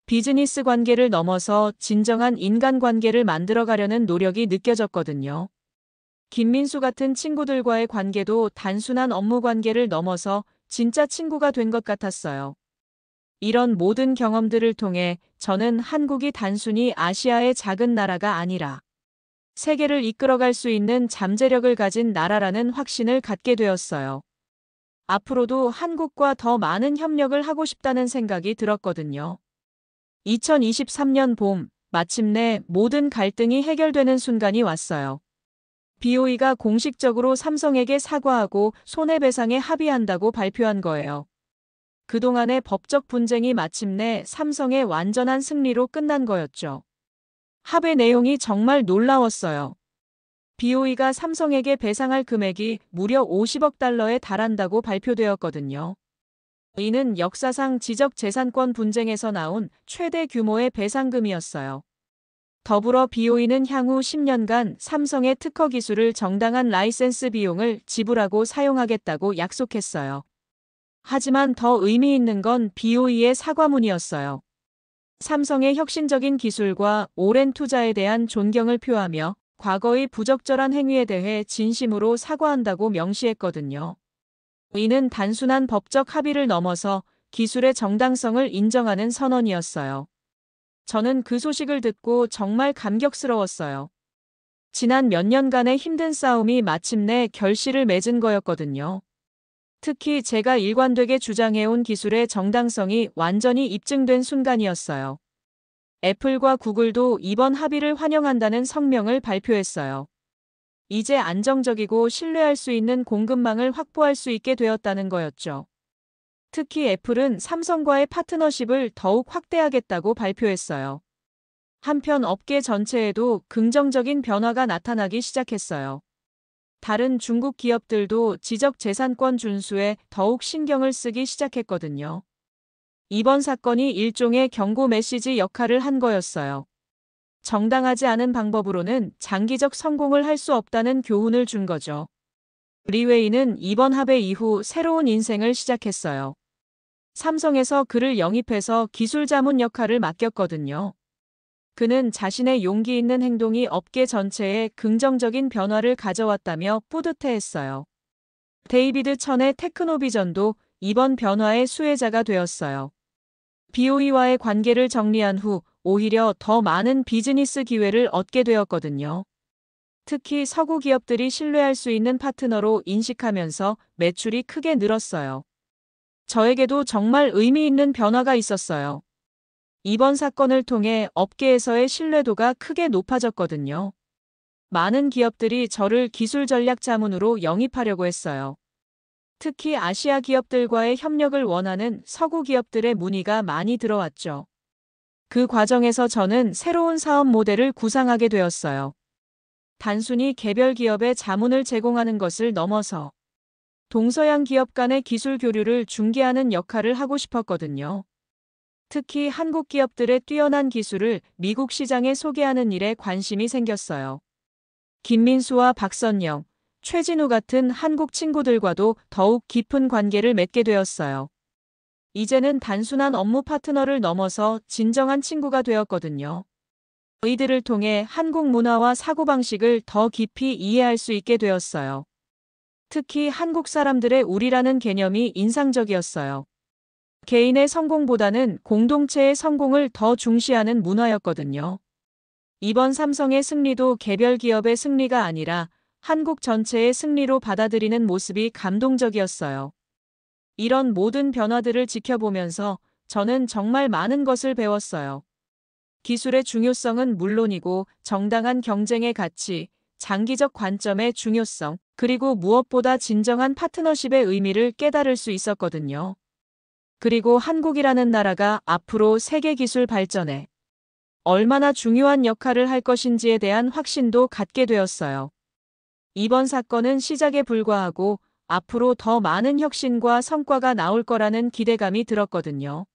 비즈니스 관계를 넘어서 진정한 인간관계를 만들어가려는 노력이 느껴졌거든요. 김민수 같은 친구들과의 관계도 단순한 업무 관계를 넘어서 진짜 친구가 된 것 같았어요. 이런 모든 경험들을 통해 저는 한국이 단순히 아시아의 작은 나라가 아니라 세계를 이끌어갈 수 있는 잠재력을 가진 나라라는 확신을 갖게 되었어요. 앞으로도 한국과 더 많은 협력을 하고 싶다는 생각이 들었거든요. 2023년 봄, 마침내 모든 갈등이 해결되는 순간이 왔어요. BOE가 공식적으로 삼성에게 사과하고 손해배상에 합의한다고 발표한 거예요. 그동안의 법적 분쟁이 마침내 삼성의 완전한 승리로 끝난 거였죠. 합의 내용이 정말 놀라웠어요. BOE가 삼성에게 배상할 금액이 무려 50억 달러에 달한다고 발표되었거든요. 이는 역사상 지적재산권 분쟁에서 나온 최대 규모의 배상금이었어요. 더불어 BOE는 향후 10년간 삼성의 특허 기술을 정당한 라이센스 비용을 지불하고 사용하겠다고 약속했어요. 하지만 더 의미 있는 건 BOE의 사과문이었어요. 삼성의 혁신적인 기술과 오랜 투자에 대한 존경을 표하며 과거의 부적절한 행위에 대해 진심으로 사과한다고 명시했거든요. 이는 단순한 법적 합의를 넘어서 기술의 정당성을 인정하는 선언이었어요. 저는 그 소식을 듣고 정말 감격스러웠어요. 지난 몇 년간의 힘든 싸움이 마침내 결실을 맺은 거였거든요. 특히 제가 일관되게 주장해온 기술의 정당성이 완전히 입증된 순간이었어요. 애플과 구글도 이번 합의를 환영한다는 성명을 발표했어요. 이제 안정적이고 신뢰할 수 있는 공급망을 확보할 수 있게 되었다는 거였죠. 특히 애플은 삼성과의 파트너십을 더욱 확대하겠다고 발표했어요. 한편 업계 전체에도 긍정적인 변화가 나타나기 시작했어요. 다른 중국 기업들도 지적재산권 준수에 더욱 신경을 쓰기 시작했거든요. 이번 사건이 일종의 경고 메시지 역할을 한 거였어요. 정당하지 않은 방법으로는 장기적 성공을 할 수 없다는 교훈을 준 거죠. 리웨이는 이번 합의 이후 새로운 인생을 시작했어요. 삼성에서 그를 영입해서 기술 자문 역할을 맡겼거든요. 그는 자신의 용기 있는 행동이 업계 전체에 긍정적인 변화를 가져왔다며 뿌듯해했어요. 데이비드 천의 테크노비전도 이번 변화의 수혜자가 되었어요. BOE와의 관계를 정리한 후 오히려 더 많은 비즈니스 기회를 얻게 되었거든요. 특히 서구 기업들이 신뢰할 수 있는 파트너로 인식하면서 매출이 크게 늘었어요. 저에게도 정말 의미 있는 변화가 있었어요. 이번 사건을 통해 업계에서의 신뢰도가 크게 높아졌거든요. 많은 기업들이 저를 기술 전략 자문으로 영입하려고 했어요. 특히 아시아 기업들과의 협력을 원하는 서구 기업들의 문의가 많이 들어왔죠. 그 과정에서 저는 새로운 사업 모델을 구상하게 되었어요. 단순히 개별 기업에 자문을 제공하는 것을 넘어서 동서양 기업 간의 기술 교류를 중개하는 역할을 하고 싶었거든요. 특히 한국 기업들의 뛰어난 기술을 미국 시장에 소개하는 일에 관심이 생겼어요. 김민수와 박선영, 최진우 같은 한국 친구들과도 더욱 깊은 관계를 맺게 되었어요. 이제는 단순한 업무 파트너를 넘어서 진정한 친구가 되었거든요. 이들을 통해 한국 문화와 사고방식을 더 깊이 이해할 수 있게 되었어요. 특히 한국 사람들의 우리라는 개념이 인상적이었어요. 개인의 성공보다는 공동체의 성공을 더 중시하는 문화였거든요. 이번 삼성의 승리도 개별 기업의 승리가 아니라 한국 전체의 승리로 받아들이는 모습이 감동적이었어요. 이런 모든 변화들을 지켜보면서 저는 정말 많은 것을 배웠어요. 기술의 중요성은 물론이고 정당한 경쟁의 가치, 장기적 관점의 중요성, 그리고 무엇보다 진정한 파트너십의 의미를 깨달을 수 있었거든요. 그리고 한국이라는 나라가 앞으로 세계 기술 발전에 얼마나 중요한 역할을 할 것인지에 대한 확신도 갖게 되었어요. 이번 사건은 시작에 불과하고 앞으로 더 많은 혁신과 성과가 나올 거라는 기대감이 들었거든요.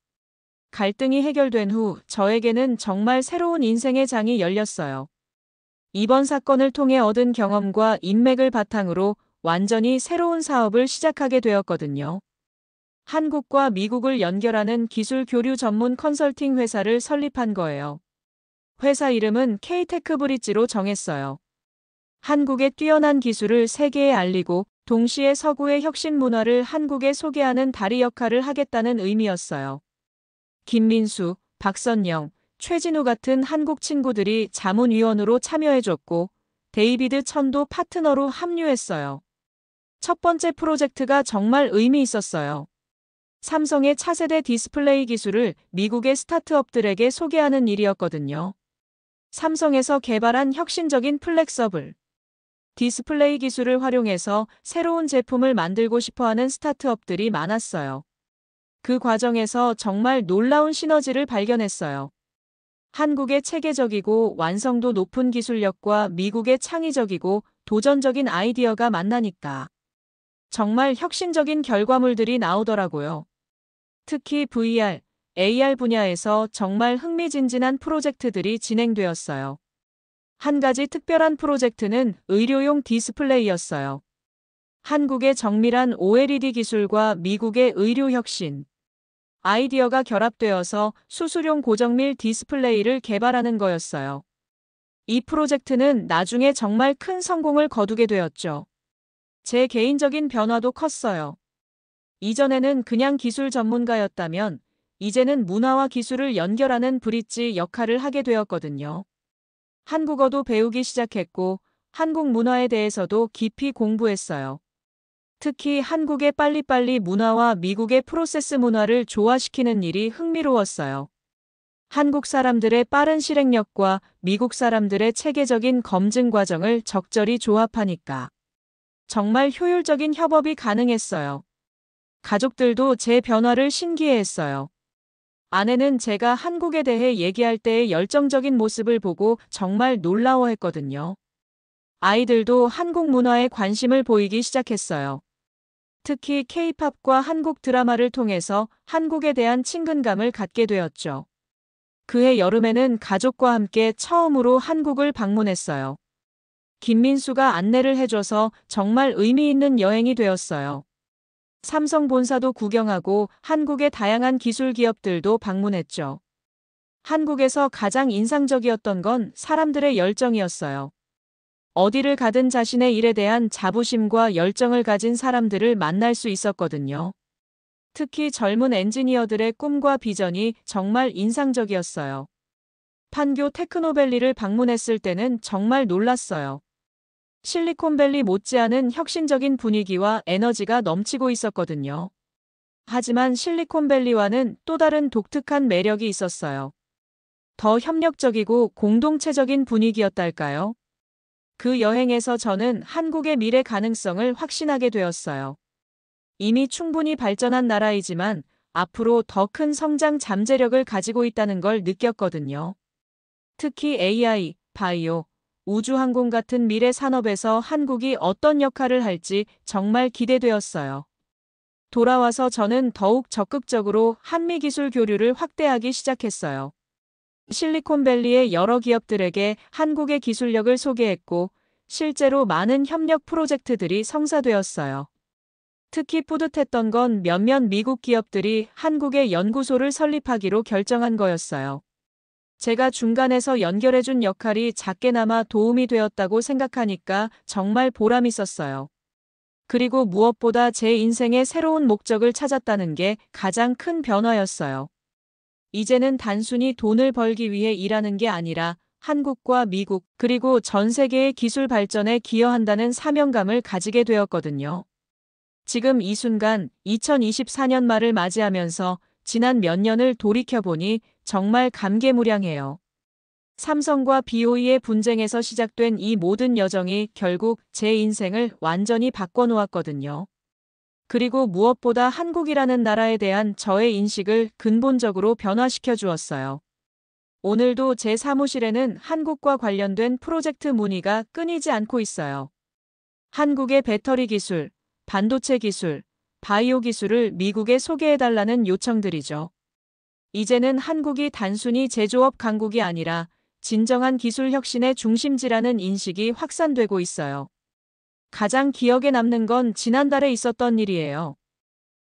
갈등이 해결된 후 저에게는 정말 새로운 인생의 장이 열렸어요. 이번 사건을 통해 얻은 경험과 인맥을 바탕으로 완전히 새로운 사업을 시작하게 되었거든요. 한국과 미국을 연결하는 기술 교류 전문 컨설팅 회사를 설립한 거예요. 회사 이름은 K-테크브릿지로 정했어요. 한국의 뛰어난 기술을 세계에 알리고 동시에 서구의 혁신 문화를 한국에 소개하는 다리 역할을 하겠다는 의미였어요. 김민수, 박선영, 최진우 같은 한국 친구들이 자문위원으로 참여해줬고 데이비드 천도 파트너로 합류했어요. 첫 번째 프로젝트가 정말 의미 있었어요. 삼성의 차세대 디스플레이 기술을 미국의 스타트업들에게 소개하는 일이었거든요. 삼성에서 개발한 혁신적인 플렉서블 디스플레이 기술을 활용해서 새로운 제품을 만들고 싶어하는 스타트업들이 많았어요. 그 과정에서 정말 놀라운 시너지를 발견했어요. 한국의 체계적이고 완성도 높은 기술력과 미국의 창의적이고 도전적인 아이디어가 만나니까 정말 혁신적인 결과물들이 나오더라고요. 특히 VR, AR 분야에서 정말 흥미진진한 프로젝트들이 진행되었어요. 한 가지 특별한 프로젝트는 의료용 디스플레이였어요. 한국의 정밀한 OLED 기술과 미국의 의료 혁신, 아이디어가 결합되어서 수술용 고정밀 디스플레이를 개발하는 거였어요. 이 프로젝트는 나중에 정말 큰 성공을 거두게 되었죠. 제 개인적인 변화도 컸어요. 이전에는 그냥 기술 전문가였다면 이제는 문화와 기술을 연결하는 브릿지 역할을 하게 되었거든요. 한국어도 배우기 시작했고 한국 문화에 대해서도 깊이 공부했어요. 특히 한국의 빨리빨리 문화와 미국의 프로세스 문화를 조화시키는 일이 흥미로웠어요. 한국 사람들의 빠른 실행력과 미국 사람들의 체계적인 검증 과정을 적절히 조합하니까 정말 효율적인 협업이 가능했어요. 가족들도 제 변화를 신기해했어요. 아내는 제가 한국에 대해 얘기할 때의 열정적인 모습을 보고 정말 놀라워했거든요. 아이들도 한국 문화에 관심을 보이기 시작했어요. 특히 K-팝과 한국 드라마를 통해서 한국에 대한 친근감을 갖게 되었죠. 그해 여름에는 가족과 함께 처음으로 한국을 방문했어요. 김민수가 안내를 해줘서 정말 의미 있는 여행이 되었어요. 삼성 본사도 구경하고 한국의 다양한 기술 기업들도 방문했죠. 한국에서 가장 인상적이었던 건 사람들의 열정이었어요. 어디를 가든 자신의 일에 대한 자부심과 열정을 가진 사람들을 만날 수 있었거든요. 특히 젊은 엔지니어들의 꿈과 비전이 정말 인상적이었어요. 판교 테크노밸리를 방문했을 때는 정말 놀랐어요. 실리콘밸리 못지않은 혁신적인 분위기와 에너지가 넘치고 있었거든요. 하지만 실리콘밸리와는 또 다른 독특한 매력이 있었어요. 더 협력적이고 공동체적인 분위기였달까요? 그 여행에서 저는 한국의 미래 가능성을 확신하게 되었어요. 이미 충분히 발전한 나라이지만 앞으로 더 큰 성장 잠재력을 가지고 있다는 걸 느꼈거든요. 특히 AI, 바이오, 우주항공 같은 미래 산업에서 한국이 어떤 역할을 할지 정말 기대되었어요. 돌아와서 저는 더욱 적극적으로 한미 기술 교류를 확대하기 시작했어요. 실리콘밸리의 여러 기업들에게 한국의 기술력을 소개했고, 실제로 많은 협력 프로젝트들이 성사되었어요. 특히 뿌듯했던 건 몇몇 미국 기업들이 한국에 연구소를 설립하기로 결정한 거였어요. 제가 중간에서 연결해준 역할이 작게나마 도움이 되었다고 생각하니까 정말 보람 있었어요. 그리고 무엇보다 제 인생의 새로운 목적을 찾았다는 게 가장 큰 변화였어요. 이제는 단순히 돈을 벌기 위해 일하는 게 아니라 한국과 미국, 그리고 전 세계의 기술 발전에 기여한다는 사명감을 가지게 되었거든요. 지금 이 순간 2024년 말을 맞이하면서 지난 몇 년을 돌이켜보니 정말 감개무량해요. 삼성과 BOE의 분쟁에서 시작된 이 모든 여정이 결국 제 인생을 완전히 바꿔놓았거든요. 그리고 무엇보다 한국이라는 나라에 대한 저의 인식을 근본적으로 변화시켜 주었어요. 오늘도 제 사무실에는 한국과 관련된 프로젝트 문의가 끊이지 않고 있어요. 한국의 배터리 기술, 반도체 기술, 바이오 기술을 미국에 소개해달라는 요청들이죠. 이제는 한국이 단순히 제조업 강국이 아니라 진정한 기술 혁신의 중심지라는 인식이 확산되고 있어요. 가장 기억에 남는 건 지난달에 있었던 일이에요.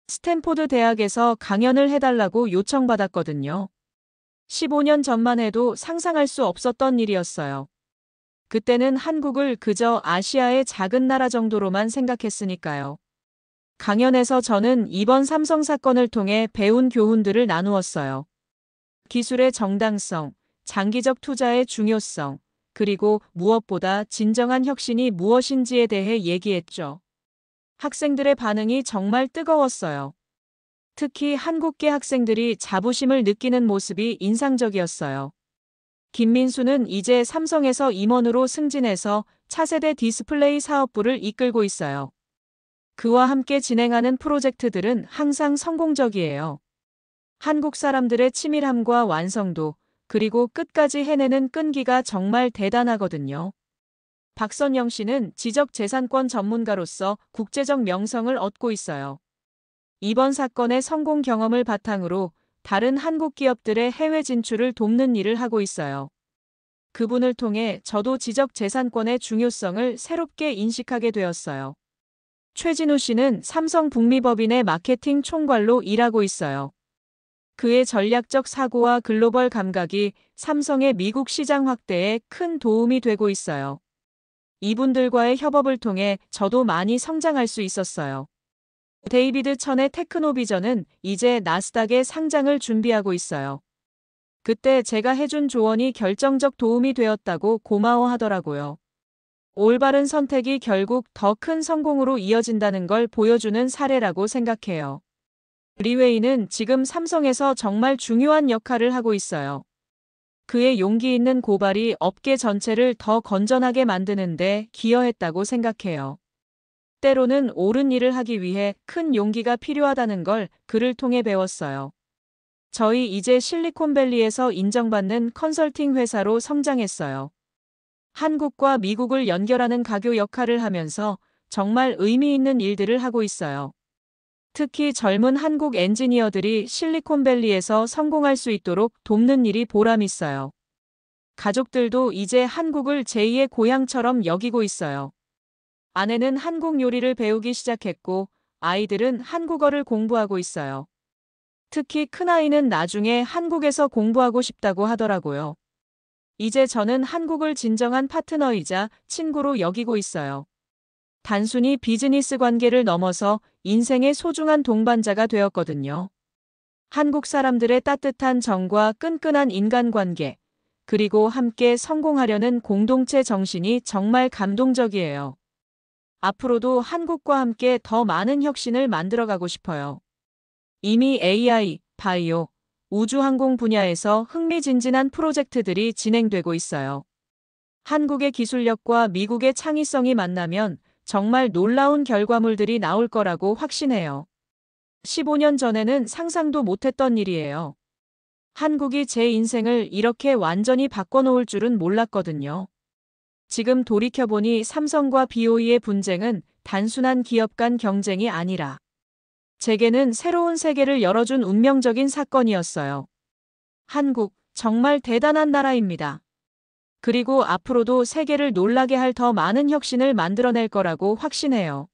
스탠포드 대학에서 강연을 해달라고 요청받았거든요. 15년 전만 해도 상상할 수 없었던 일이었어요. 그때는 한국을 그저 아시아의 작은 나라 정도로만 생각했으니까요. 강연에서 저는 이번 삼성 사건을 통해 배운 교훈들을 나누었어요. 기술의 정당성, 장기적 투자의 중요성, 그리고 무엇보다 진정한 혁신이 무엇인지에 대해 얘기했죠. 학생들의 반응이 정말 뜨거웠어요. 특히 한국계 학생들이 자부심을 느끼는 모습이 인상적이었어요. 김민수는 이제 삼성에서 임원으로 승진해서 차세대 디스플레이 사업부를 이끌고 있어요. 그와 함께 진행하는 프로젝트들은 항상 성공적이에요. 한국 사람들의 치밀함과 완성도, 그리고 끝까지 해내는 끈기가 정말 대단하거든요. 박선영 씨는 지적재산권 전문가로서 국제적 명성을 얻고 있어요. 이번 사건의 성공 경험을 바탕으로 다른 한국 기업들의 해외 진출을 돕는 일을 하고 있어요. 그분을 통해 저도 지적재산권의 중요성을 새롭게 인식하게 되었어요. 최진우 씨는 삼성 북미법인의 마케팅 총괄로 일하고 있어요. 그의 전략적 사고와 글로벌 감각이 삼성의 미국 시장 확대에 큰 도움이 되고 있어요. 이분들과의 협업을 통해 저도 많이 성장할 수 있었어요. 데이비드 천의 테크노비전은 이제 나스닥에 상장을 준비하고 있어요. 그때 제가 해준 조언이 결정적 도움이 되었다고 고마워하더라고요. 올바른 선택이 결국 더 큰 성공으로 이어진다는 걸 보여주는 사례라고 생각해요. 리웨이는 지금 삼성에서 정말 중요한 역할을 하고 있어요. 그의 용기 있는 고발이 업계 전체를 더 건전하게 만드는데 기여했다고 생각해요. 때로는 옳은 일을 하기 위해 큰 용기가 필요하다는 걸 그를 통해 배웠어요. 저희 이제 실리콘밸리에서 인정받는 컨설팅 회사로 성장했어요. 한국과 미국을 연결하는 가교 역할을 하면서 정말 의미 있는 일들을 하고 있어요. 특히 젊은 한국 엔지니어들이 실리콘밸리에서 성공할 수 있도록 돕는 일이 보람 있어요. 가족들도 이제 한국을 제2의 고향처럼 여기고 있어요. 아내는 한국 요리를 배우기 시작했고 아이들은 한국어를 공부하고 있어요. 특히 큰아이는 나중에 한국에서 공부하고 싶다고 하더라고요. 이제 저는 한국을 진정한 파트너이자 친구로 여기고 있어요. 단순히 비즈니스 관계를 넘어서 인생의 소중한 동반자가 되었거든요. 한국 사람들의 따뜻한 정과 끈끈한 인간관계, 그리고 함께 성공하려는 공동체 정신이 정말 감동적이에요. 앞으로도 한국과 함께 더 많은 혁신을 만들어가고 싶어요. 이미 AI, 바이오, 우주항공 분야에서 흥미진진한 프로젝트들이 진행되고 있어요. 한국의 기술력과 미국의 창의성이 만나면 정말 놀라운 결과물들이 나올 거라고 확신해요. 15년 전에는 상상도 못했던 일이에요. 한국이 제 인생을 이렇게 완전히 바꿔놓을 줄은 몰랐거든요. 지금 돌이켜보니 삼성과 BOE의 분쟁은 단순한 기업 간 경쟁이 아니라 제게는 새로운 세계를 열어준 운명적인 사건이었어요. 한국, 정말 대단한 나라입니다. 그리고 앞으로도 세계를 놀라게 할 더 많은 혁신을 만들어낼 거라고 확신해요.